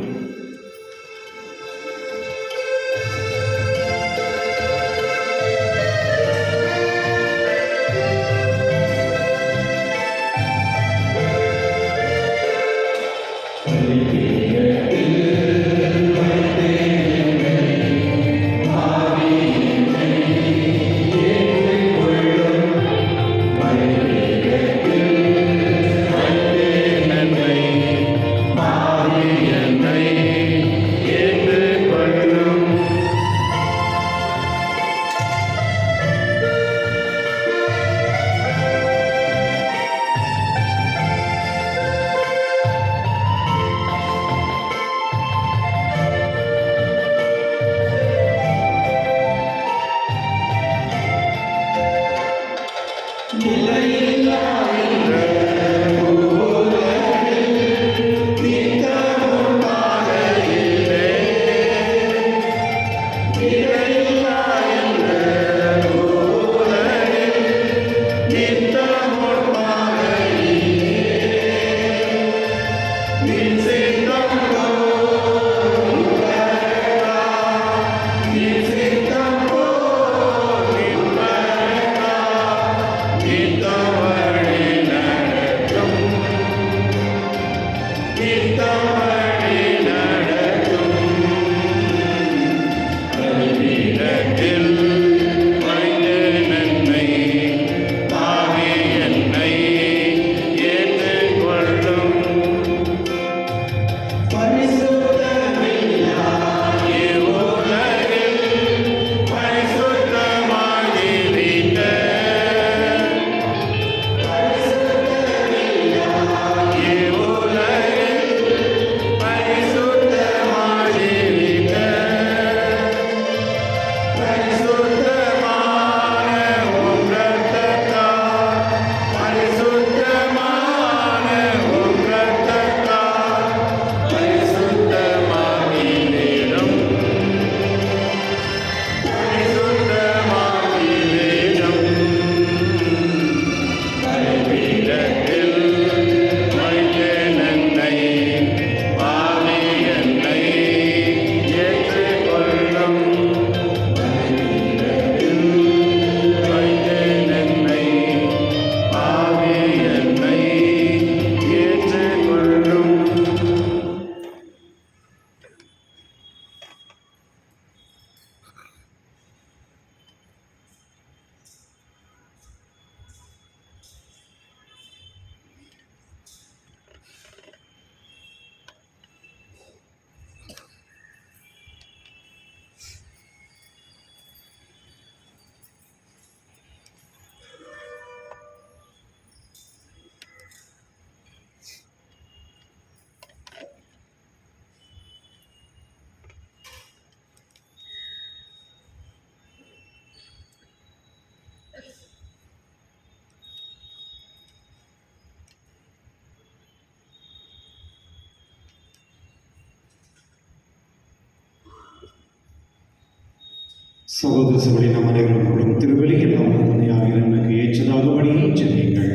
சகோதர சபடி நம் அனைவரும் திருவெளி எல்லாம் தந்தையாக எனக்கு ஏற்றதாகபடி செல்லுங்கள்.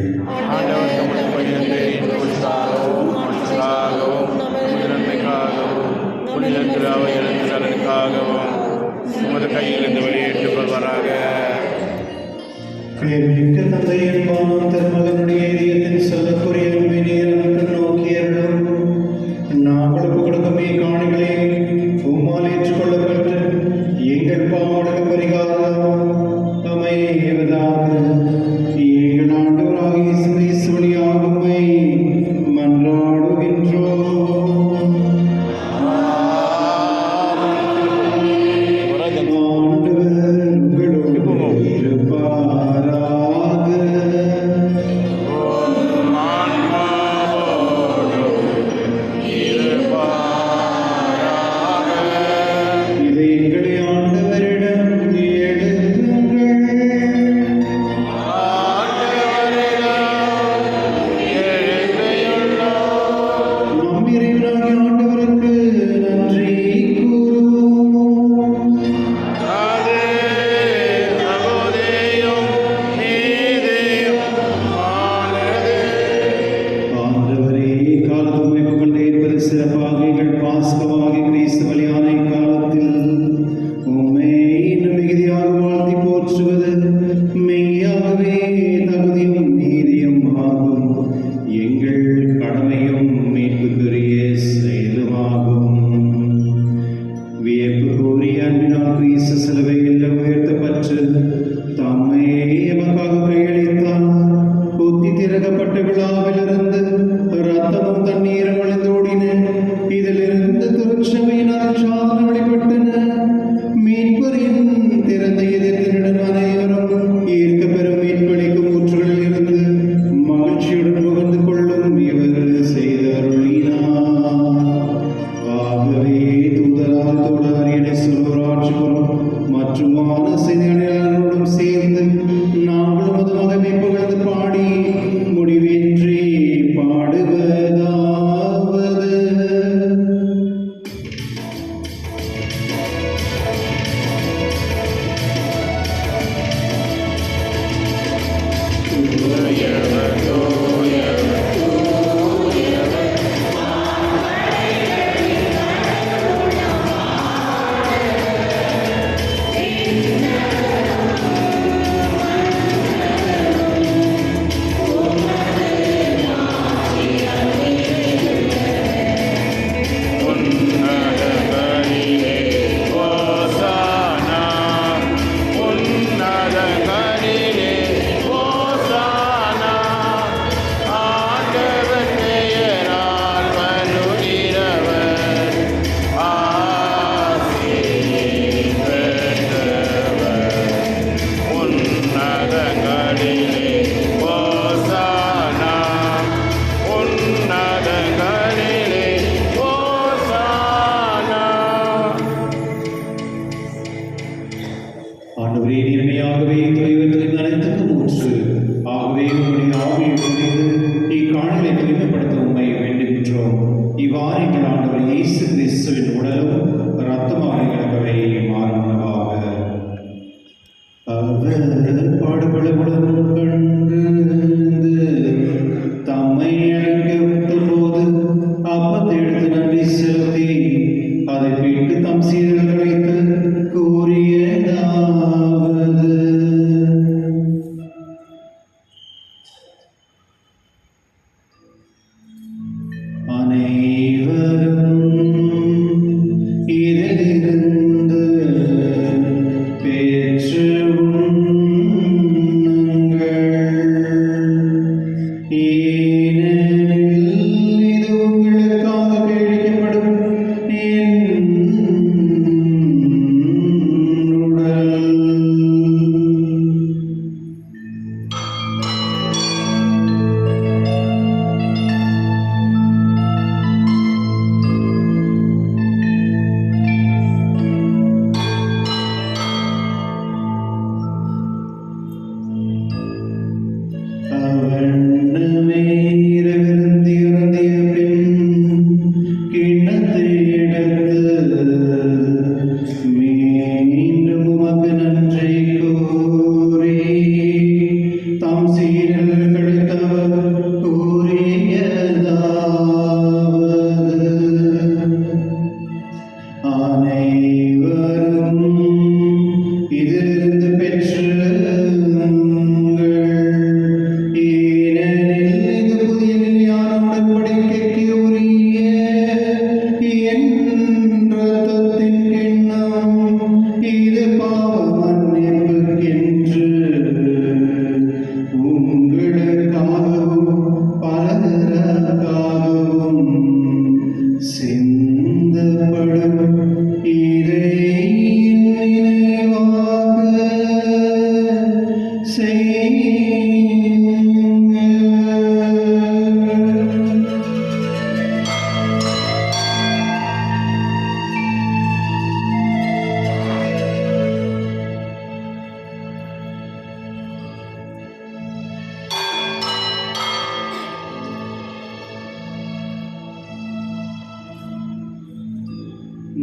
ஆண்டவர் தமது பணியத்தை புனிதமாகவும் மற்றதாகவும் நமது நன்மைக்காகவும் புனித திருவை நலனுக்காகவும் உமது கையிலிருந்து வெளியேற்றுக் கொள்வாராக. மிக்க தந்தை என்பான் திருமகனுடைய இதயத்தின் சொல்லக்குரிய அன்பை நேரம் நோக்கியர்களும் நாங்களுக்கு கொடுக்கும் காணிகளை உம்மால் ஏற்றுக்கொள்ளப்பட்டு எங்கள் பாவங்களுக்கு பரிகாரம் அமைவதாக. எங்கள் ஆண்டவராகிய இயேசு கிறிஸ்து வழியாக உம்மை மன்றாடுகின்றோம். பெற்று உண்ண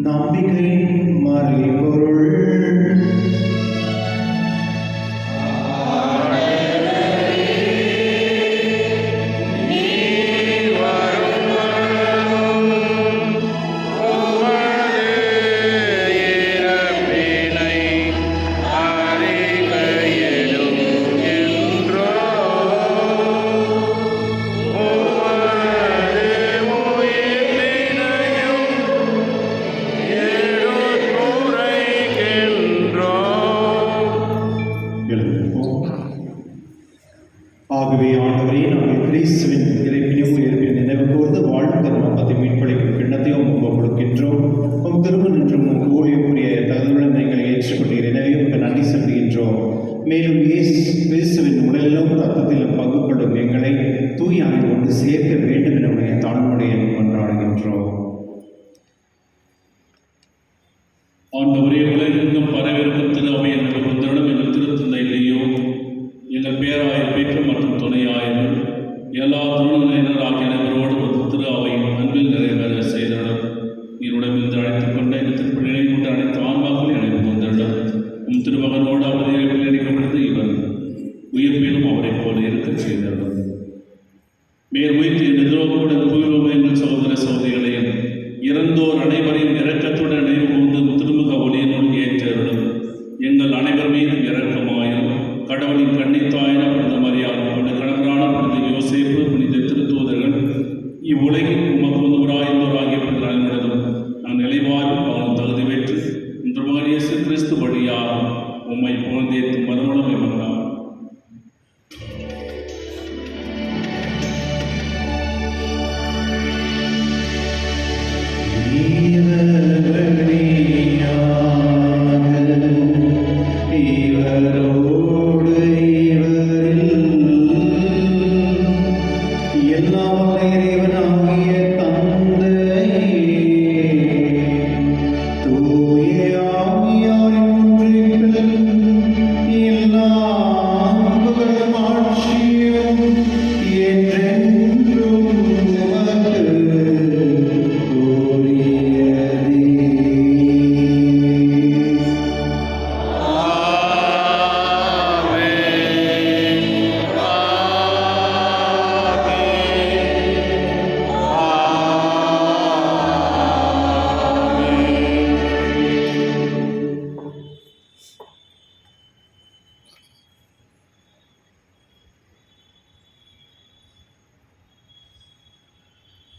நம்பிக்கையின் மறைபொருள். ஆகவே ஆண்டவரே, நாங்கள் கிறிஸ்துவின் இறைவனையும் உயர்வின் நினைவு கூர்ந்து வாழும் தரும் அப்பத்தை மீட்பளிக்கும் கிண்ணத்தையும் கொடுக்கின்றோம். உம் திருமணம் என்றும் ஊழியக்குரிய தகுதியுடன் எங்களை ஏற்றுக்கொண்டீர். எனவே உங்களுக்கு நன்றி செலுத்துகின்றோம். மேலும் கிறிஸ்துவின் உடலிலும் ரத்தத்திலும் பங்கு கொள்ளும் எங்களை தூய ஆவி கொண்டு சேர்க்க வேண்டும் என உடைய தாழ்வுடைய கொண்டாடுகின்றோம். ஆண்டவரே, உலகெங்கும் பரவிருக்கும் திரு அவை எங்கள் வந்தருடன் எங்கள் திருத்தந்தை இல்லையோ எங்கள் பேராயர் பேற்று மற்றும் துணையாயர்கள் எல்லா திருநிலையினராகிய அனைவரோடு வந்து திரு அவையின் அன்பில் நிறைவேற செய்தனர். நீருடமிருந்து அழைத்துக் கொண்ட இந்த திருப்பணிகளை கொண்டு அனைத்து ஆன்மாக்களை அழைத்து வந்தனர். உம் திருமகனோடு அவரை இணைக்கப்பட்டது இவர் உயிர்ப்பிலும் அவரை போல இருக்க செய்தனர். மேல் உயிர்த்து எதிரோடு தூய்மை எங்கள் சகோதர சகோதரிகளையும் இறந்தோர் அனைவரையும் இரக்கத்துடன் நினைவு கூர்ந்து திருமுக ஒளியினுள் ஏற்றருளும். எங்கள் அனைவர் மீதும் இரக்கமாயும் கடவுளின் கன்னித்தாயான புனித மரியாதை கணவரான புனித யோசேப்பு புனித திருத்தூதர்கள் இவ்வுலகில் உமக்கு ஒருவராகிய புனித அனைவரதும் நான் நிலைவாழ்வு வாழும் தகுதி பெற்று இன்று மகன் இயேசு கிறிஸ்து வழியாக உம்மை புகழ்ந்தேத்தும் மறுமணம் வந்தார்.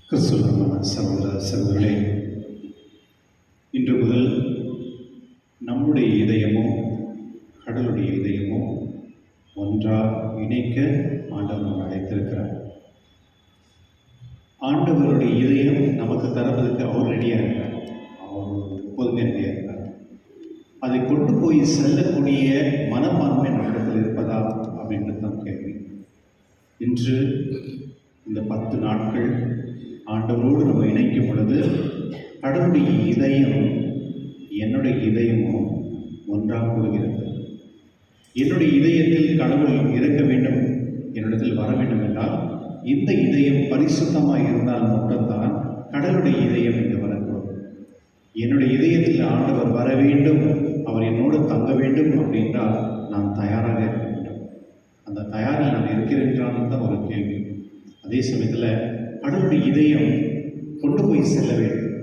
கிறிஸ்துவ சகோதர சகோதரர்களே, இன்று முதல் நம்முடைய இதயமும் கடவுளுடைய இதயமும் ஒன்றாக இணைக்க ஆண்டவர் அழைத்திருக்கிறார். ஆண்டவருடைய இதயம் நமக்கு தருவதற்கு அவர் ரெடியாக இருக்கிறார். அவர் எப்போதுமே ரெடியாக இருக்கிறார். அதை கொண்டு போய் செல்லக்கூடிய மனப்பான்மை நம்மிடத்தில் இருப்பதா அப்படின்றது தான் கேள்வி. இன்று இந்த 10 நாட்கள் ஆண்டவரோடு நம்ம இணைக்கும் பொழுது கடவுளுடைய இதயம் என்னுடைய இதயமும் ஒன்றாக கூடுகிறது. என்னுடைய இதயத்தில் கடவுள் இருக்க வேண்டும், என்னிடத்தில் வர வேண்டும் என்றால் இந்த இதயம் பரிசுத்தமாக இருந்தால் மட்டும்தான் கடவுளுடைய இதயம் இங்கு வரக்கூடும். என்னுடைய இதயத்தில் ஆண்டவர் வர வேண்டும், அவர் என்னோடு தங்க வேண்டும் அப்படின்றால் நான் தயாராக இருக்க வேண்டும். அந்த தயாரில் நான் இருக்கிறேன்றான்னு தான் ஒரு கேள்வி. அதே சமயத்தில் கடவுளுடைய இதயம் கொண்டு போய் செல்ல வேண்டும்.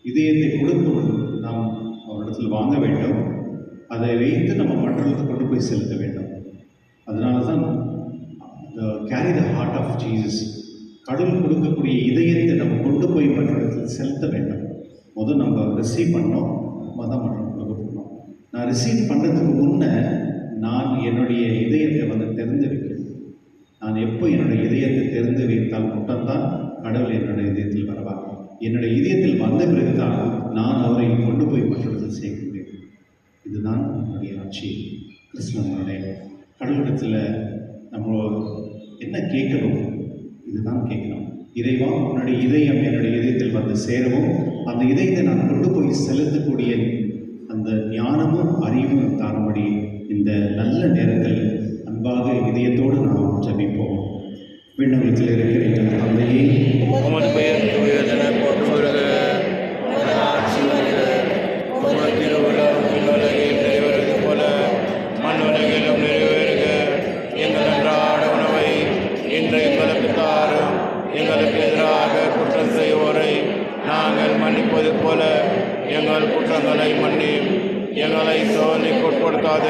இதயத்தை கொடுக்கும் நாம் அவரிடத்தில் வாங்க வேண்டும். அதை வைத்து நம்ம மற்றவர்களுக்கு கொண்டு போய் செலுத்த வேண்டும். அதனால தான் carry the heart of Jesus, கடவுள் கொடுக்கக்கூடிய இதயத்தை நம்ம கொண்டு போய் மற்றவர்களுக்கு செலுத்த வேண்டும். முதல் நம்ம ரிசீவ் பண்ணோம், தான் மற்றவங்களுக்கு கொடுக்க போகணும். நான் ரிசீவ் பண்ணுறதுக்கு முன்னே நான் என்னுடைய இதயத்தை தெரிந்து வைக்கணும். நான் எப்போ என்னுடைய இதயத்தை தெரிந்து வைத்தால் மட்டும்தான் கடவுள் என்னுடைய இதயத்தில் வருவார். என்னுடைய இதயத்தில் வந்த பிறகுதான் நான் அவரை கொண்டு போய் மற்றவர்கள் சேர்க்க முடியும். இதுதான் என்னுடைய ஆட்சி. கிறிஸ்துவனுடைய கடவுளிடத்தில் நம்ம என்ன கேட்கணும், இதுதான் கேட்கணும். இறைவா, உன்னுடைய இதயம் என்னுடைய இதயத்தில் வந்து சேரவும், அந்த இதயத்தை நான் கொண்டு போய் செலுத்தக்கூடிய அந்த ஞானமும் அறிவும் தாரும்படி இந்த நல்ல நேரத்தில் அன்பாக இதயத்தோடு நாம் ஜெபிப்போம். விண்ணகத்தில் இருக்கிற எங்கள் தந்தையே, உமது பெயர் தூயதென போற்றுக, உமது ஆட்சி வருக,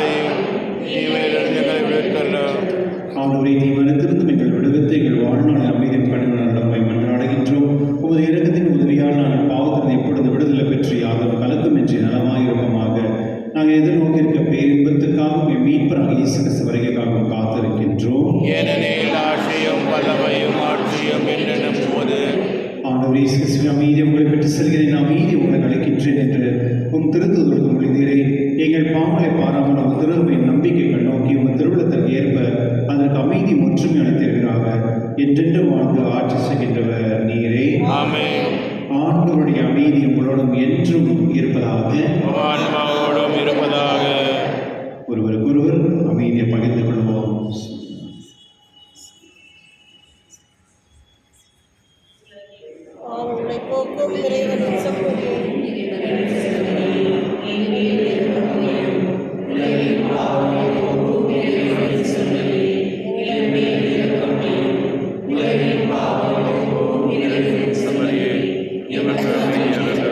செய்யும். தீமையிலிருந்து எங்களை விடுவித்தருளும். ஆண்டவரே, தீவனத்திலிருந்து எங்கள் விடுவித்து எங்கள் வாழ்நாள் அமைதியின் கடுமையான நம்மை மன்றாடுகின்றோம். உமது இரக்கத்தின் உதவியால் நாங்கள் பாவத்திலிருந்து எப்பொழுது விடுதலை பெற்று யாதொரு கலக்கமின்றி நலமாயிருப்பமாக. நாங்கள் எதிர்நோக்கியிருக்க பேரின்பத்துக்காகவும் என் மீட்பராக இயேசு கிறிஸ்து வருகைக்காகவும் காத்திருக்கின்றோம். ஏனெனில் ஆட்சியும் வல்லமையும் ஆட்சியும் என்றென்றும் போது. ஆண்டவரே, இயேசு கிறிஸ்துவின் அமைதி உங்களை பெற்று செல்கிறேன், அமைதி உங்களுக்கு அளிக்கின்றேன் என்று உம் திருத்துதலுக்கு மொழிந்தீரே. எங்கள் பாவங்களை பாராமல் உம் திருவின் நம்பிக்கைகள் நோக்கி உம் திருவிழத்திற்கு ஏற்ப அதற்கு அமைதி ஒற்றுமை அளித்தீர்களாக. என்றென்று வாழ்ந்து ஆட்சி செய்கின்றவர் நீரே. ஆமென். ஆண்டவருடைய அமைதி உங்களோடும் என்றும் இருப்பதாக. ஆன்மாவோடும் இருப்பதாக. ஒருவருக்கொருவர் அமைதியை பகிர்ந்து கொள்வோம். அவர்களை போக்கும் இறைவனின் சமூகம் சபரியே, எமக்கு அமைதியை அருளும்.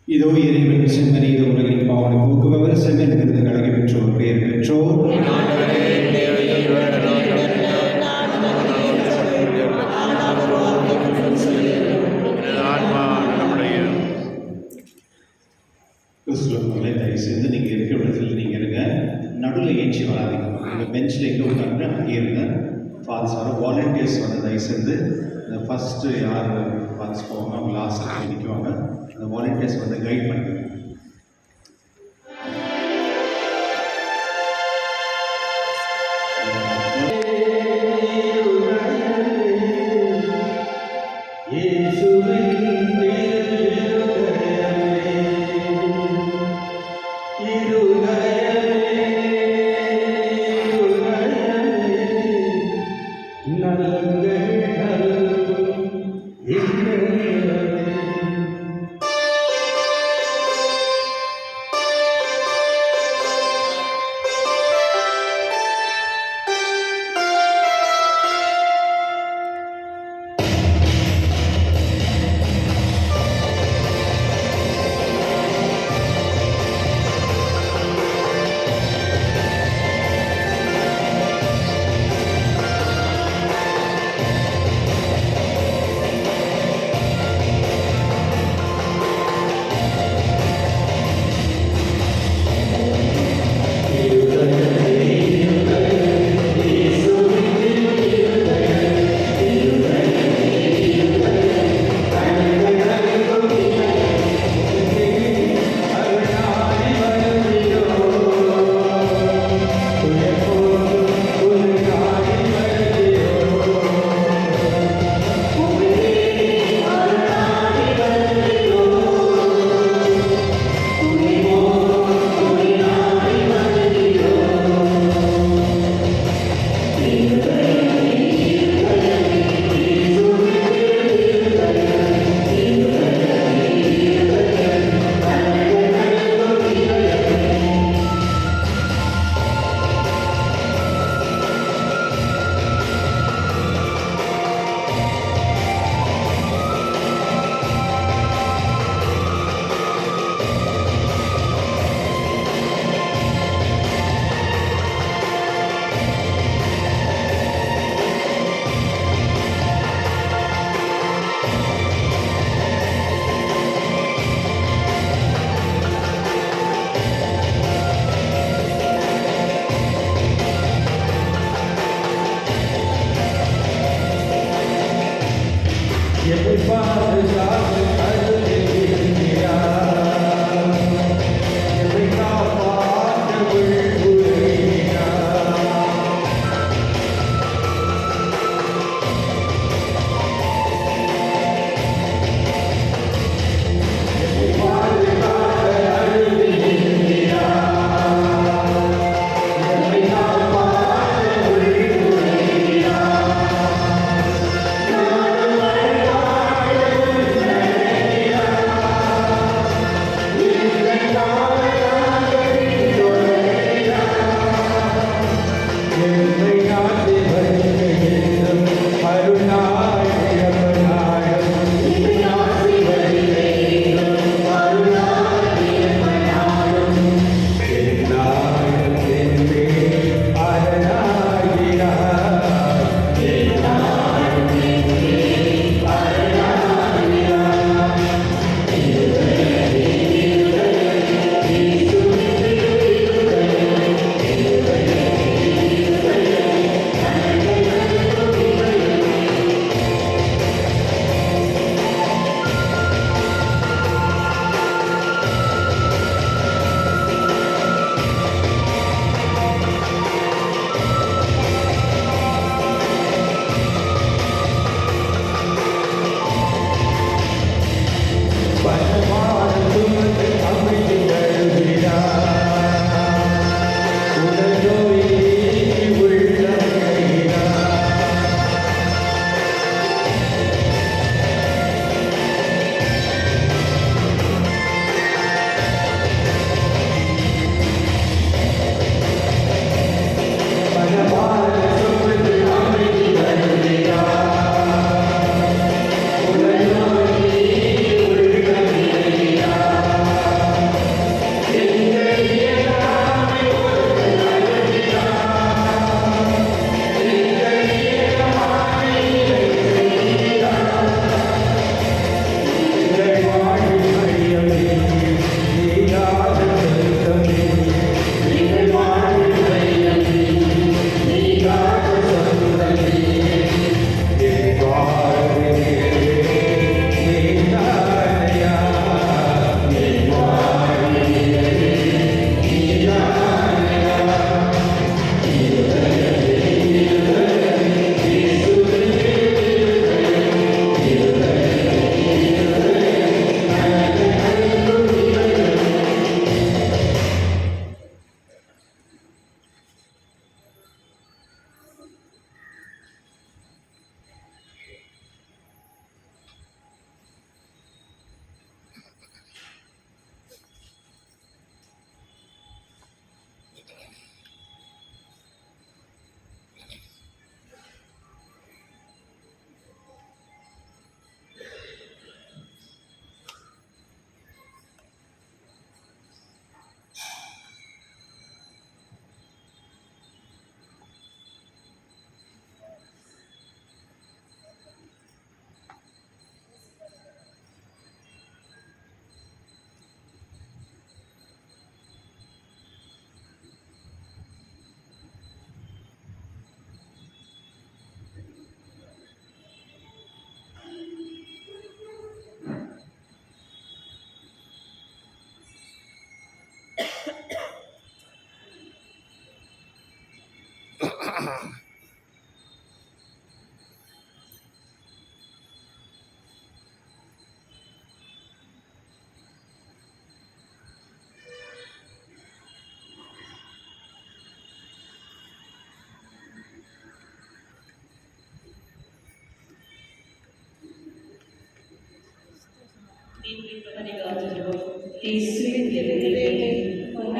இதோ இறைவன் செம்மறி, இது உலகின் பாவனை போக்குபவர், செம்மறி விருது கழகி பெற்றோர், பெயர் பெற்றோர். ஆன்மா நம்முடைய கிறிஸ்துவர்களே, தயவு செய்து நீங்கள் இருக்கிற இடத்துல நீங்கள் இருங்க. நடுவில் ஏஞ்சி வராதிங்க. உங்கள் பெஞ்சில் எங்கே உட்காந்து அங்கே இருங்க. ஃபாதர்ஸ் வர வாலண்டியர்ஸ் வந்து தயவு செய்து இந்த ஃபஸ்ட்டு யார் ஃபாதர்ஸ் போவாங்க அவங்க லாஸ்ட்டு நிற்குவாங்க. அந்த வாலண்டியர்ஸ் வந்து கைட் பண்ணுங்க.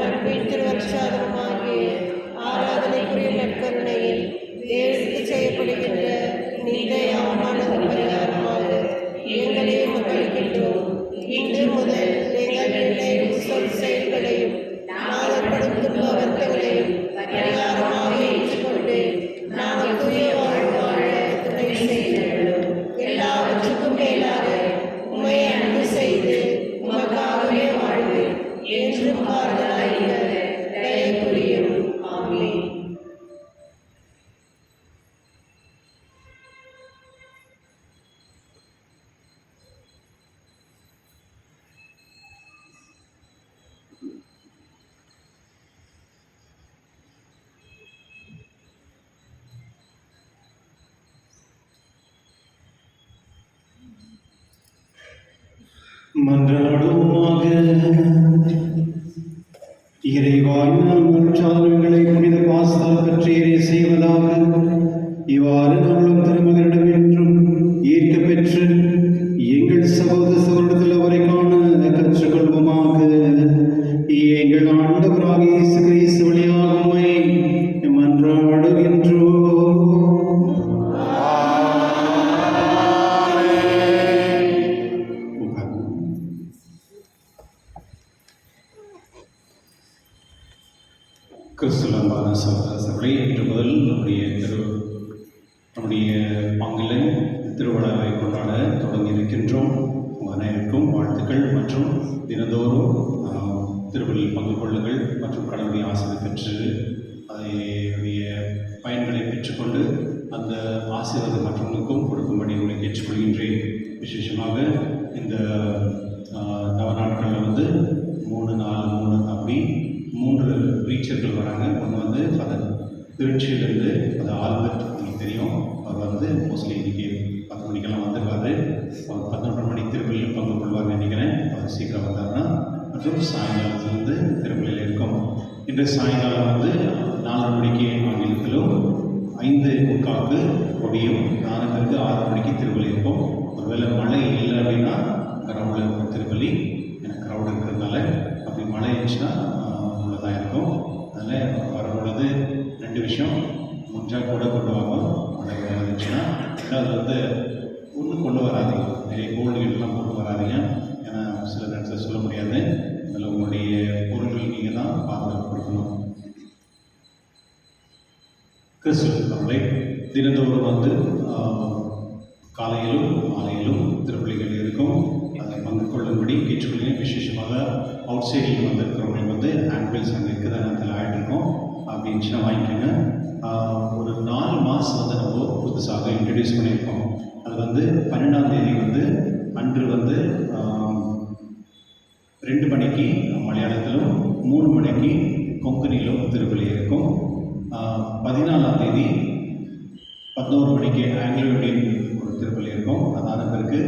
அன்பின் திருவருட்சாதனமாகிய ஆராதனைக்குரிய நற்கருணையில் எடுத்து செய்யப்படுகின்ற நிந்தையான பரிகாரமாக எங்களை மகிழ்கின்றோம். இன்று முதல் எங்கள் நினைவு சொல் செயல்களையும் நாகப்படும் துன்ப வருத்தங்களையும் பரிகாரமாக ஏற்றுக்கொண்டு நாங்கள் தூய வாழ்வு வாழ துணை செய்கிறோம். எல்லாவற்றுக்கும் மேலாக உண்மை அன்பு செய்து உமக்காகவே வாழ்வு என்றும் ஆறுதலாக தயை புரியும். ஆமென். மன்றாடுவோமாக. இறைவாய் சாதனங்களை புனித பாஸ்தால் பற்றியறி செய்வதாக இவ்வாறு நம்மளும் திருமகனிடம் என்றும் ஏற்க பெற்று எங்கள் சகோதர சகோதரத்தில் அவரை காண கற்றுக்கொள்வோமாக. எங்கள் ஆண்டவராகிய இயேசு கிறிஸ்து வழியாக உம்மை மன்றாடுகின்றோம். கிறிஸ்துவமான சகோதரர்களே, இன்று முதல் நம்முடைய ஆங்கில திருவிழாவை கொண்டாட தொடங்கி இருக்கின்றோம். உங்கள் அனைவருக்கும் வாழ்த்துக்கள் மற்றும் தினந்தோறும் திருவிழில் பங்கு கொள்ளுங்கள் மற்றும் கடவுளுடைய ஆசீர்வாதத்தை பெற்று அதனுடைய பயன்களை பெற்றுக்கொண்டு அந்த ஆசீர்வாதம் மற்றவர்களுக்கும் கொடுக்கும்படி உங்களை கேட்டுக்கொள்கின்றேன். விசேஷமாக இந்த நவநாட்களில் வந்து 3-4-3 அப்படி 3 ப்ரீச்சர்கள் வராங்க. ஒன்று வந்து ஃபாதர் திருச்சியிலேருந்து அது ஆல்பர்ட், உங்களுக்கு தெரியும். அவர் வந்து மோஸ்ட்லி இன்றைக்கி 10 மணிக்கெல்லாம் வந்துடுவார். அவர் 11 மணி திருப்பலியில் பங்கு கொள்வார்னு நினைக்கிறேன். அவர் சீக்கிரம் வந்தார்னா. மற்றும் சாயங்காலத்துலேருந்து திருப்பலியில் இருக்கும். இன்று சாயங்காலம் வந்து 4 மணிக்கு ஆங்கிலத்திலும் 5:45 கொடியும் 4 பேருக்கு 6 மணிக்கு திருப்பலி இருக்கும். ஒருவேளை மழை இல்லை அப்படின்னா கிரவுண்டில் திருப்பலி, எனக்கு க்ரௌடு இருக்கிறதுனால அப்படி மழை இருந்துச்சுன்னா தான் இருக்கும். அதனால் வரும்பொழுது 2 விஷயம், முடிஞ்சால் கூட கொண்டு வாங்க. மழை இருந்துச்சுன்னா ரெண்டாவது வந்து ஒன்றும் கொண்டு வராதிங்க, நிறைய கோல்டு கிட்டலாம் கொண்டு வராதிங்க. ஏன்னா சில நேரத்தில் சொல்ல முடியாது. அதில் உங்களுடைய பொருட்கள் நீங்கள் தான் பாதுகாப்பு கொடுக்கணும். கிறிஸ்துவ தினந்தோறும் வந்து காலையிலும் மாலையிலும் திருப்பலிகள் இருக்கும். அதை பங்கு கொள்ளும்படி கேட்டுக்கொள்கிறேன். விசேஷமாக அவுட் சைடில் வந்து இருக்கிறவங்களுக்கு வந்து ஆம்பிள்ஸ் அங்கே இருக்கிற நேரத்தில் ஆகிட்டுருக்கோம். அப்படின்னுச்சுன்னா வாங்கிக்கோங்க. ஒரு 4 மாதம் வந்து நம்ம புதுசாக இன்ட்ரடியூஸ் பண்ணியிருக்கோம். அது வந்து 12ஆம் தேதி வந்து அன்று வந்து 2 மணிக்கு மலையாளத்திலும் 3 மணிக்கு கொங்கனிலும் திருப்பலி இருக்கும். 14ஆம் தேதி 11 மணிக்கு ஆங்கிலோ இண்டியன் ஒரு திருப்பலி இருக்கும். அதான பிறகு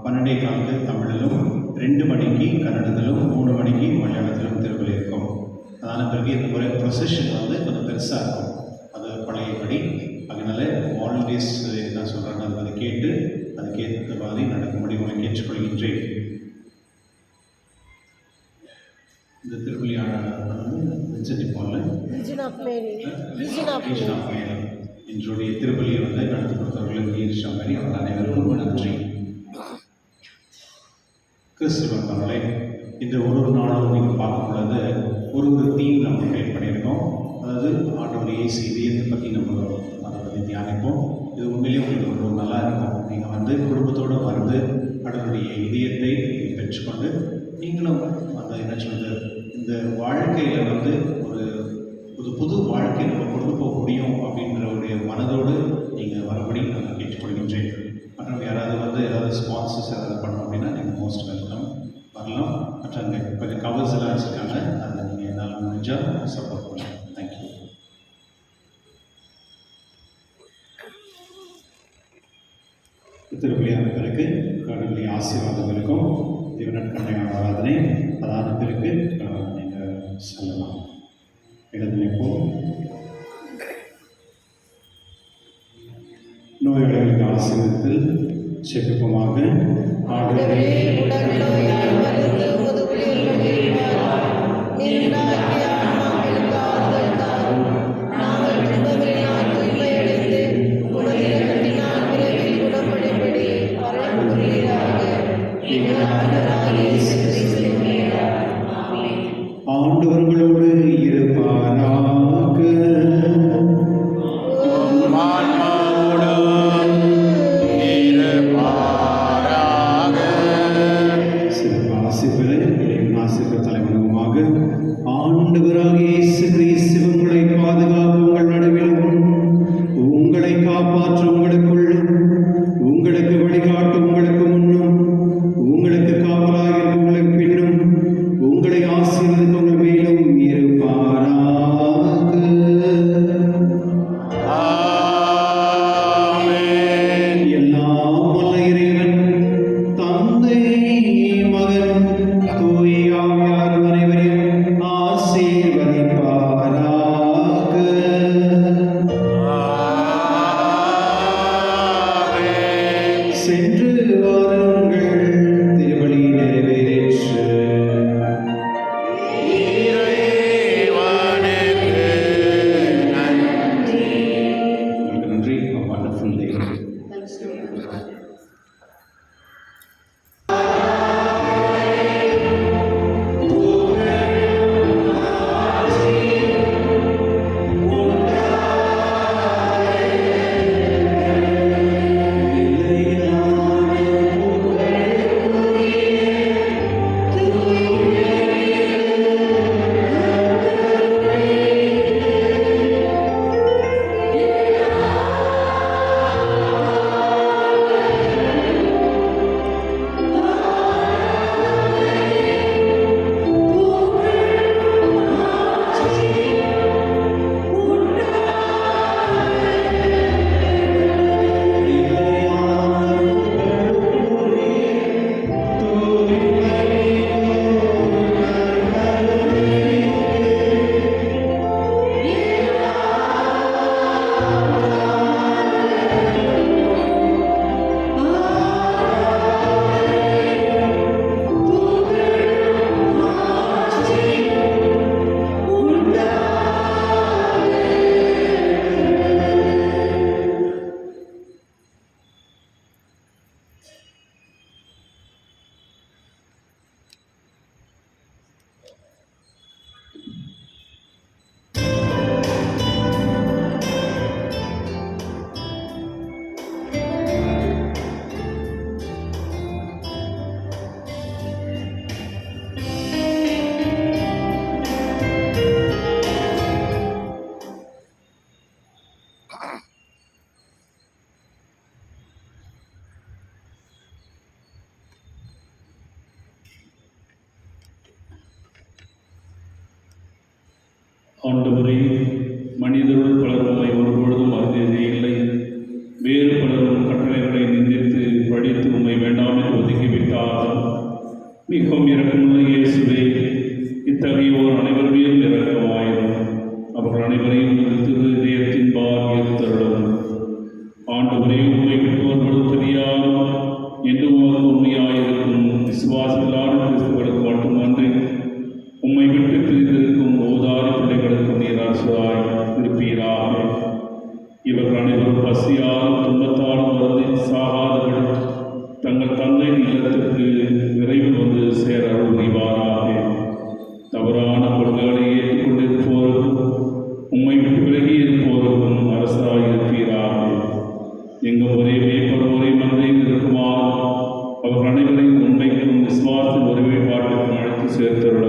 12:15 தமிழிலும் 2 மணிக்கு கன்னடத்திலும் 3 மணிக்கு மலையாளத்திலும் திருப்பலி இருக்கும். அதான பிறகு இந்த முறை ப்ரொசஷன் வந்து கொஞ்சம் பெருசாக இருக்கும். அது பழையபடி. அதனால வாலண்டியர்ஸ் என்ன சொல்கிறாங்க அதை கேட்டு அதுக்கேற்ற மாதிரி நடக்கும்படி உங்களை கேட்டுக்கொள்கின்றேன். இந்த திருப்பலியான இன்றைய திருப்பலியை வந்து நடத்தி கொடுத்தவர்களுக்கு ஈர்ஷா மாதிரி அவர் அனைவருக்கும் நன்றி. கிறிஸ்துவர்களே, இந்த ஒரு நாளும் நீங்கள் பார்க்கும் பொழுது ஒரு தீம் நம்ம கிரியேட் பண்ணியிருக்கோம். அதாவது ஆண்டவர் இயேசு இதயத்தை பற்றி நம்ம அதை பற்றி தியானிப்போம். இது உண்மையிலேயே உங்களுக்கு ரொம்ப நல்லா இருக்கும். நீங்கள் வந்து குடும்பத்தோடு வந்து ஆண்டவருடைய இதயத்தை பெற்றுக்கொண்டு நீங்களும் அந்த என்ன சொல்வது, இந்த வாழ்க்கையில் வந்து ஒரு புது வாழ்க்கை நம்ம கொண்டு போக முடியும் அப்படின்ற ஒரு மனதோடு நீங்கள் வரபடி நான் கேட்டுக்கொள்கின்றேன். மற்றும் யாராவது வந்து ஏதாவது ஸ்பான்சர்ஸ் ஏதாவது பண்ணோம் அப்படின்னா நீங்கள் மோஸ்ட் வெல்கம் வரலாம். மற்ற அங்கே கொஞ்சம் கவர்ஸ் எல்லாம் வச்சுருக்காங்க, அதை நீங்கள் என்னால் முடிஞ்சால் சப்போர்ட் பண்ணலாம். தேங்க்யூ. திருப்பலியான பிறகு கடவுளுடைய ஆசீர்வாதங்களுக்கும் தேவனற்கண்டை ஆராதனை அதான பிறகு நீங்கள் சொல்லலாம். எழுதினைப்போம். நோயாளிகளுக்கு ஆசீர்வாதத்தில் செப்புமாக ஆண்டவரே எங்கள் ஆண்டவராகிய இயேசு கிறிஸ்துவின் பெயரால். ஆமென். ஆண்டவர்களோடு இருப்பாராக. ஆன்மாவோடும் இருப்பாராக. சிறப்பு ஆசிரியர் இறைவன் ஆசிரியர் தலைவனுமாக ஆண்டவராகிய இயேசு கிறிஸ்து உங்களை பாதுகாக்க உங்கள் நடுவிலும் உங்களை காப்பாற்ற உங்களுக்குள்ளும் உங்களுக்கு வழிகாட்ட உங்களுக்கு முன்னும் உங்களுக்கு காவலாக இருக்க உங்களுக்கு பின்னும் உங்களை ஆசீர்வதிக்க உங்கள் மேலும் இருப்பாராக. ஆமென். எல்லாம் வல்ல இறைவன் தந்தை மகன் தூய ஆவியார் அனைவரையும் ஆசீர்வதிப்பாராக. ஆமென். சென்று வாருங்கள், திருவழி நிறைவேற்று. இறைவனுக்கு நன்றி. உங்களுக்கு நன்றி. வண்டர்ஃபுல் டே. ஆண்டவரே, மனிதருள் பலர் உம்மை ஒருபொழுதும் அறிந்ததே இல்லை. வேறு பலரும் கட்டளைகளை நிந்தித்து படித்து உம்மை வேண்டாமல் ஒதுக்கிவிட்டார்கள். மிகவும் இரக்கமுள்ள இயேசுவே, இத்தகையோர் அனைவர் மேலும் இரக்கமாயிரும். அவர்கள் அனைவரையும் உமது திரு இதயத்தின் பார் ஏற்றருளும். ஆண்டவரே, உம்மை விட்டோர்களும் தெரியாமல் என்று உமக்கு உண்மையாயிருக்கும் விசுவாசிகளான கிறிஸ்துவர்களுக்கு மட்டுமன்றி உம்மை விட்டு பிரிந்திருக்கும் ஓதாரி பிள்ளைகளுக்கும் நீர் அரசாய் இருப்பீராக. இவர்கள் அனைவரும் பசியாலும் துன்பத்தாலும் வருந்தி சாகாதபடி தங்கள் தந்தையின் இல்லத்திற்கு விரைவில் வந்து சேர அருள் புரிவாராக. தவறான கொள்கைகளை ஏற்றுக்கொண்டிருப்போருக்கும் உம்மை விட்டு விலகி இருப்போருக்கும் அரசாய் இருப்பீராக. எங்கும் ஒரே மேய்ப்பர் ஒரே மந்தையில் இருக்குமாறு அவர்கள் அனைவரையும் உண்மைக்கும் விசுவாசத்தின் ஒருமைப்பாட்டிற்கும் அழைத்து சேர்த்துள்ள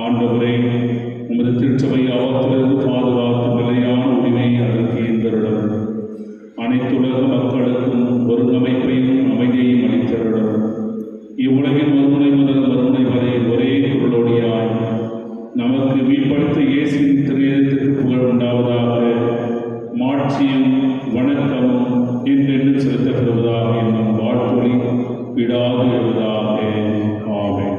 ஆண்டவரே, உமது திருச்சபை ஆபத்திலிருந்து பாதுகாத்து நிலையான உரிமையை அதற்கு ஈந்தருளும். அனைத்துலக மக்களுக்கும் ஒருங்கமைப்பையும் அமைதியையும் அளித்தருளும். இவ்வுலகின் மறுமுனை முதல் மறுமுனை வரை ஒரே பொருளோடியாய் நமக்கு மீட்படுத்த இயேசுவின் திருநீரத்திற்கு புகழ் உண்டாவதாக. மாட்சியும் வணக்கமும் என்றென்று செலுத்தப்படுவதாக என்னும் வாழ்த்தொலி விடாது எழுவதாக. ஆமென்.